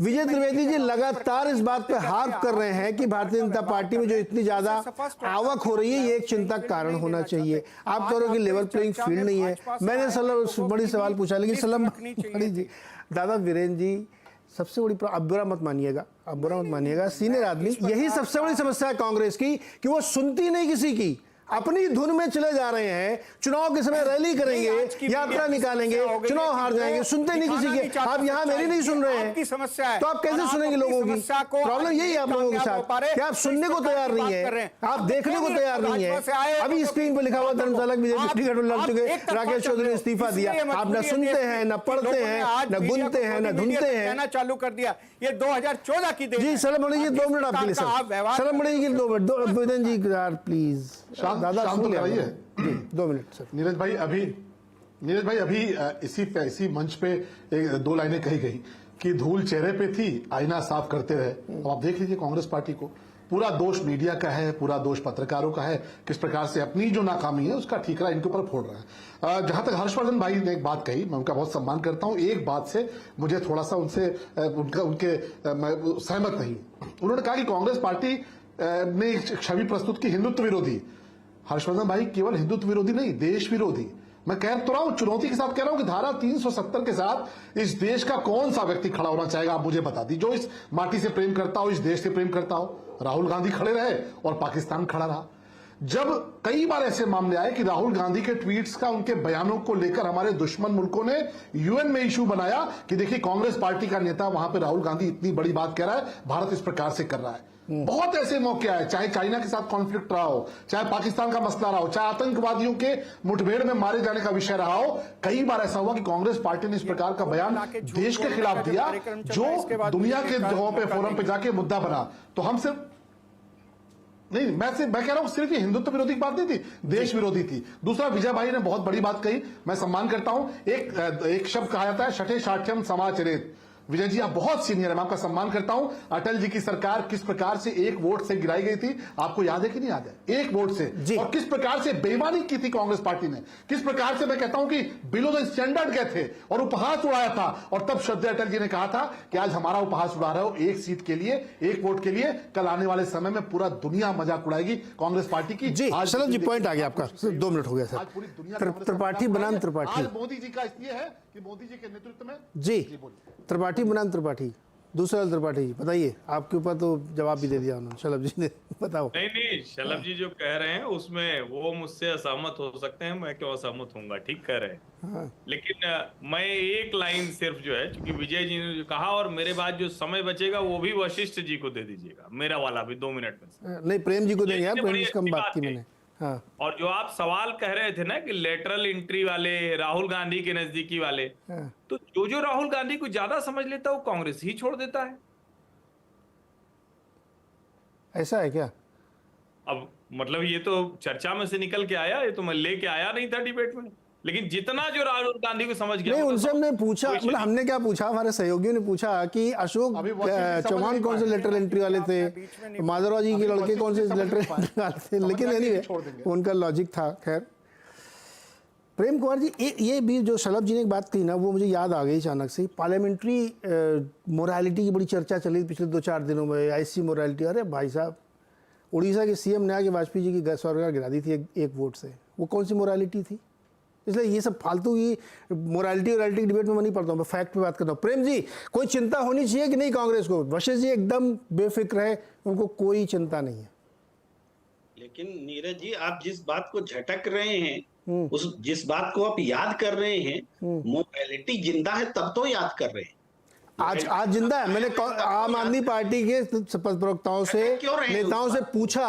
विजय त्रिवेदी जी लगातार इस बात पे हार्प कर रहे हैं कि भारतीय जनता पार्टी में जो इतनी ज्यादा आवक हो रही है, ये एक चिंता का कारण होना चाहिए। आप कह रहे हो कि लेवल प्लेइंग फील्ड नहीं है। मैंने सलम बड़ी सवाल पूछा, लेकिन सलम बड़ी जी, दादा वीरेंद्र जी, सबसे बड़ी, अब बुरा मत मानिएगा, अब बुरा मत मानिएगा, सीनियर आदमी, यही सबसे बड़ी समस्या है कांग्रेस की कि वो सुनती नहीं किसी की, अपनी धुन में चले जा रहे हैं। चुनाव के समय रैली करेंगे, यात्रा निकालेंगे, चुनाव हार जाएंगे, सुनते नहीं किसी के। आप यहाँ मेरी नहीं सुन रहे हैं, समस्या है, तो आप कैसे सुनेंगे लोगों की? प्रॉब्लम यही है आप लोगों के साथ कि आप सुनने को तैयार नहीं है, आप देखने को तैयार नहीं है। अभी स्क्रीन पर लिखा हुआ धर्मशाला बीजेपी टिकट लड़ चुके राकेश चौधरी ने इस्तीफा दिया। आप न सुनते हैं, न पढ़ते हैं, न गुनते हैं, न धुनते हैं। चालू कर दिया, ये 2014 की जी। सलम बड़ी जी 2 मिनट आपके लिए सर, सलम बड़ी जी 2 मिनट, जी प्लीज। दादा शांत सुन लिया कराइए। जी, 2 मिनट सर। नीरज भाई अभी इसी मंच पे दो लाइनें कही गई कि धूल चेहरे पे थी, आईना साफ करते रहे। अब आप देख लीजिए कांग्रेस पार्टी को, पूरा दोष मीडिया का है, पूरा दोष पत्रकारों का है, किस प्रकार से अपनी जो नाकामी है उसका ठीकरा इनके ऊपर फोड़ रहा है। जहां तक हर्षवर्धन भाई ने एक बात कही, मैं उनका बहुत सम्मान करता हूं, एक बात से मुझे थोड़ा सा उनके सहमत नहीं। उन्होंने कहा कि कांग्रेस पार्टी ने एक छवि प्रस्तुत की हिंदुत्व विरोधी। हर्षवर्धन भाई केवल हिंदुत्व विरोधी नहीं, देश विरोधी। मैं कह तो रहा हूं, चुनौती के साथ कह रहा हूं कि धारा 370 के साथ इस देश का कौन सा व्यक्ति खड़ा होना चाहेगा, आप मुझे बता दी, जो इस माटी से प्रेम करता हो, इस देश से प्रेम करता हो। राहुल गांधी खड़े रहे और पाकिस्तान खड़ा रहा। जब कई बार ऐसे मामले आए कि राहुल गांधी के ट्वीट्स का, उनके बयानों को लेकर हमारे दुश्मन मुल्कों ने यूएन में इशू बनाया कि देखिए कांग्रेस पार्टी का नेता वहां पे राहुल गांधी इतनी बड़ी बात कह रहा है, भारत इस प्रकार से कर रहा है। बहुत ऐसे मौके आए, चाहे चाइना के साथ कॉन्फ्लिक्ट रहा हो, चाहे पाकिस्तान का मसला रहा हो, चाहे आतंकवादियों के मुठभेड़ में मारे जाने का विषय रहा हो। कई बार ऐसा हुआ कि कांग्रेस पार्टी ने इस प्रकार का बयान देश के खिलाफ दिया जो दुनिया के जगहों पे, फोरम पे जाके मुद्दा बना। तो हम सिर्फ नहीं, मैं कह रहा हूं सिर्फ ये हिंदुत्व विरोधी की बात नहीं थी, देश विरोधी थी। दूसरा, विजय भाई ने बहुत बड़ी बात कही, मैं सम्मान करता हूं। एक शब्द कहा जाता है, छठे शाठ्यम समाचरित। विजय जी आप बहुत सीनियर है, मैं आपका सम्मान करता हूं। अटल जी की सरकार किस प्रकार से एक वोट से गिराई गई थी, आपको याद है कि नहीं याद है? एक वोट से, और किस प्रकार से बेईमानी की थी कांग्रेस पार्टी ने, किस प्रकार से मैं कहता हूं कि बिलो द स्टैंडर्ड गए थे और उपहास उड़ाया था। और तब श्रद्धेय अटल जी ने कहा था कि आज हमारा उपहास उड़ा रहे हो एक सीट के लिए, एक वोट के लिए, कल आने वाले समय में पूरा दुनिया मजाक उड़ाएगी कांग्रेस पार्टी की। जी शरद जी, पॉइंट आ गया आपका, 2 मिनट हो गया सर। त्रिपाठी बनाम त्रिपाठी, मोदी जी का इसलिए है कि मोदी जी के नेतृत्व में जी त्रिपाठी बनाम त्रिपाठी, दूसरा त्रिपाठी जी, बताइए। आपके ऊपर तो जवाब भी दे दिया उन्होंने, शलभ जी ने, बताओ। नहीं, शलभ जी जो कह रहे हैं उसमें वो मुझसे असहमत हो सकते हैं, मैं क्यों असहमत होऊंगा, ठीक कह रहे हैं। हाँ। लेकिन मैं एक लाइन सिर्फ जो है, क्योंकि विजय जी ने जो कहा, और मेरे बाद जो समय बचेगा वो भी वशिष्ठ जी को दे दीजिएगा, मेरा वाला भी 2 मिनट में। नहीं, प्रेम जी को देंगे यार, प्रेम जी से कम बात की मैंने। हाँ। और जो आप सवाल कह रहे थे ना कि लेटरल एंट्री वाले, राहुल गांधी के नजदीकी वाले, हाँ। तो जो राहुल गांधी को ज्यादा समझ लेता है वो कांग्रेस ही छोड़ देता है। ऐसा है क्या? अब मतलब ये तो चर्चा में से निकल के आया, ये तो मैं लेके आया नहीं था डिबेट में, लेकिन जितना जो राहुल गांधी को समझ गया। नहीं, उनसे हमने पूछा, मतलब हमने क्या पूछा, हमारे सहयोगियों ने पूछा कि अशोक चौहान कौन से लेटरल एंट्री वाले थे, माधवराव जी के लड़के कौन से लेटरल एंट्री वाले थे, लेकिन एनीवे उनका लॉजिक था। खैर, प्रेम कुमार जी, ये भी जो शलभ जी ने एक बात की ना, वो मुझे याद आ गई अचानक से। पार्लियामेंट्री मोरालिटी की बड़ी चर्चा चली पिछले 2-4 दिनों में, ऐसी मोरालिटी। अरे भाई साहब, उड़ीसा के सीएम ने आके वाजपेयी जी की सरकार गिरा दी थी एक वोट से, वो कौन सी मोरालिटी थी? इसलिए ये सब फालतू की मोरालिटी और डिबेट में मैं नहीं पढ़ता हूँ, मैं फैक्ट पे बात करता हूँ। प्रेम जी, कोई चिंता होनी चाहिए कि नहीं कांग्रेस को? वशिष्ठ जी एकदम बेफिक्र है, उनको कोई चिंता नहीं है। लेकिन नीरज जी, आप जिस बात को झटक रहे हैं, जिस बात को आप याद कर रहे हैं, मोरालिटी जिंदा है तब तो याद कर रहे हैं। आज जिंदा है। मैंने आम आदमी पार्टी के प्रवक्ताओं से, नेताओं से पूछा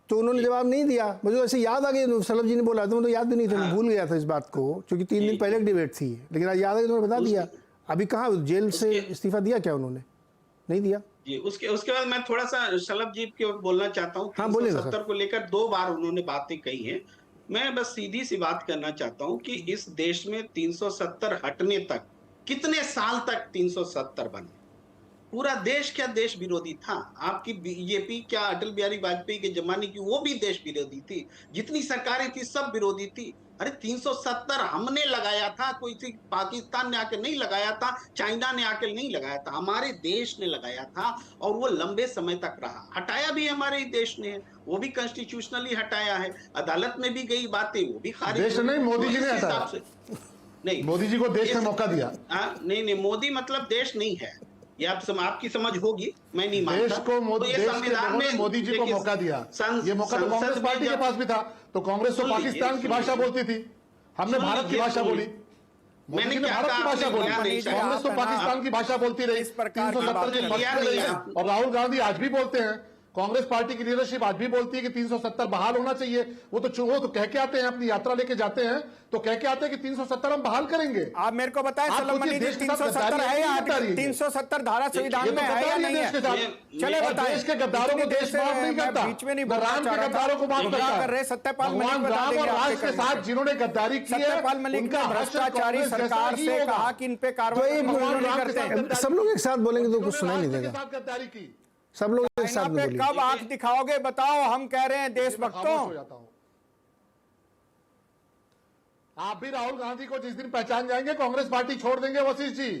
तो उन्होंने जवाब नहीं दिया। मुझे ऐसे याद आ गया, शलभ जी ने बोला तो मुझे याद भी नहीं था, मैं भूल गया था इस बात को, क्योंकि 3 दिन पहले डिबेट थी, लेकिन आज याद आ गया, उन्होंने बता दिया। अभी कहाँ जेल से इस्तीफा दिया क्या उन्होंने? नहीं दिया जी। उसके बाद मैं थोड़ा सा शलभ जी के बोलना चाहता हूँ। हाँ, बोलिए। 370 को लेकर 2 बार उन्होंने बातें कही हैं। मैं बस सीधी सी बात करना चाहता हूँ कि इस देश में 370 हटने तक कितने साल तक 370 बने? पूरा देश क्या देश विरोधी था? आपकी बीजेपी क्या अटल बिहारी वाजपेयी के जमाने की वो भी देश विरोधी थी? जितनी सरकारें थी सब विरोधी थी। अरे 370 हमने लगाया था, कोई पाकिस्तान ने आके नहीं लगाया था, चाइना ने आके नहीं लगाया था, हमारे देश ने लगाया था, और वो लंबे समय तक रहा। हटाया भी हमारे देश ने, वो भी कॉन्स्टिट्यूशनली हटाया है, अदालत में भी गई बातें, वो भी खारिज नहीं, मोदी जी ने हटाया। नहीं, मोदी जी को देश ने मौका दिया। नहीं, मोदी मतलब देश नहीं है, ये आपकी समझ होगी, मैं नहीं मानता। देश को संविधान में मोदी जी को मौका दिया, ये मौका तो कांग्रेस पार्टी के पास भी था। तो कांग्रेस तो पाकिस्तान की भाषा बोलती थी, हमने भारत की भाषा बोली। मैंने भारत की भाषा बोली, कांग्रेस तो पाकिस्तान की भाषा बोलती रही। 370 के पक्ष में रही, और राहुल गांधी आज भी बोलते हैं कांग्रेस पार्टी की लीडरशिप आज भी बोलती है कि 370 बहाल होना चाहिए। वो तो कह के आते हैं, अपनी यात्रा लेके जाते हैं तो कह के आते हैं कि 370 हम बहाल करेंगे। आप मेरे को बताएं सलम मनी जी, 370 है या 370 धारा संविधान में है या नहीं है? चले बताएं। देश के गद्दारों को देश माफ नहीं करता, बीच में नहीं राम के गद्दारों को माफ कर रहे। सत्यपाल मलिक भगवान राम और राज के साथ जिन्होंने गद्दारी की है, सत्यपाल मलिक ने भ्रष्टाचारी सरकार से कहा कि इन पे कार्रवाई नहीं करते। सब लोग एक साथ बोलेंगे तो कुछ सुनाई नहीं देगा। गद्दारी की सब लोग एक साथ में बोलेंगे। कब आंख दिखाओगे बताओ? हम कह रहे हैं देशभक्तों, आप भी राहुल गांधी को जिस दिन पहचान जाएंगे कांग्रेस पार्टी छोड़ देंगे। वशिष्ठ जी,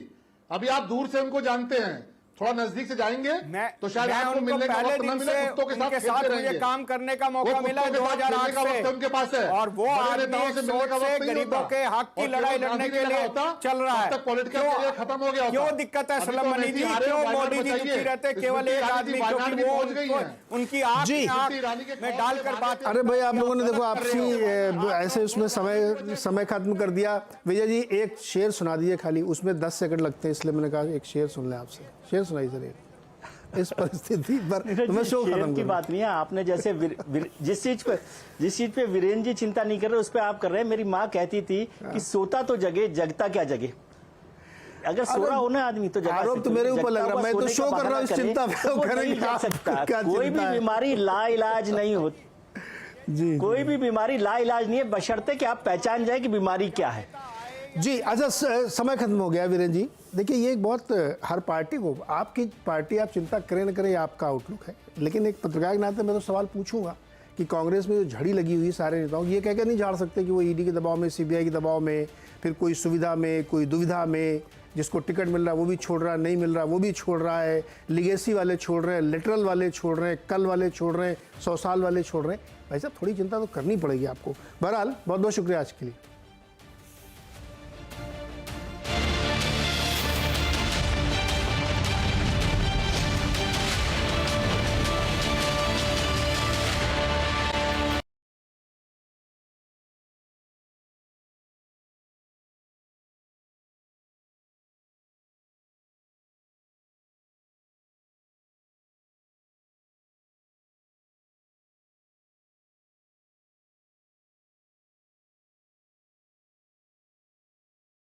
अभी आप दूर से उनको जानते हैं, थोड़ा नजदीक से जाएंगे तो शायद आपको मिलने का वक्त न मिले। कुत्तों के साथ मुझे काम करने का मौका मिला 2008 से उनके पास है, और वो नेताओं से मिलने का वक्त गरीबों के हक की लड़ाई लड़ने के लिए चल रहा है। पॉलिटिकल करियर खत्म हो गया। क्यों दिक्कत है सलम मनी जी? क्यों मोदी जी दुखी रहते? केवल एक आदमी, क्योंकि वो उनकी आंख में डालकर बात। अरे भाई, आप लोगों ने देखो आपसी ऐसे उसमें समय खत्म कर दिया। विजय जी एक शेर सुना दिए, खाली उसमें 10 सेकंड लगते हैं, इसलिए मैंने कहा एक शेर सुन लें आपसे। शेर सुनाइए सर इस परिस्थिति पर। तो मैं शो खत्म की बात नहीं है। आपने जैसे जिस चीज पे वीरेंद्र जी चिंता नहीं कर रहे उस पे आप कर रहे हैं। मेरी माँ कहती थी कि सोता तो जगे, जगता क्या जगे। अगर सो रहा हो ना आदमी तो जगा। आरोप तो मेरे ऊपर लग रहा है, मैं तो शो कर रहा हूँ, चिंता कर सकता। कोई भी बीमारी लाइलाज नहीं होती जी। कोई भी बीमारी लाइलाज नहीं है, बशर्ते कि आप पहचान जाए कि बीमारी क्या है जी। अच्छा, समय खत्म हो गया वीरेंद्र जी। देखिए, ये एक बहुत हर पार्टी को, आपकी पार्टी आप चिंता करें न करें, आपका आउटलुक है, लेकिन एक पत्रकार के नाते मैं तो सवाल पूछूंगा कि कांग्रेस में जो झड़ी लगी हुई सारे नेताओं, ये कह नहीं झाड़ सकते कि वो ईडी के दबाव में, सीबीआई के दबाव में, फिर कोई सुविधा में, कोई दुविधा में, जिसको टिकट मिल रहा है वो भी छोड़ रहा है, नहीं मिल रहा वो भी छोड़ रहा है, लिगेसी वाले छोड़ रहे हैं, लिटरल वाले छोड़ रहे हैं, कल वाले छोड़ रहे हैं, 100 साल वाले छोड़ रहे हैं। भाई साहब, थोड़ी चिंता तो करनी पड़ेगी आपको। बहरहाल, बहुत बहुत शुक्रिया आज के लिए।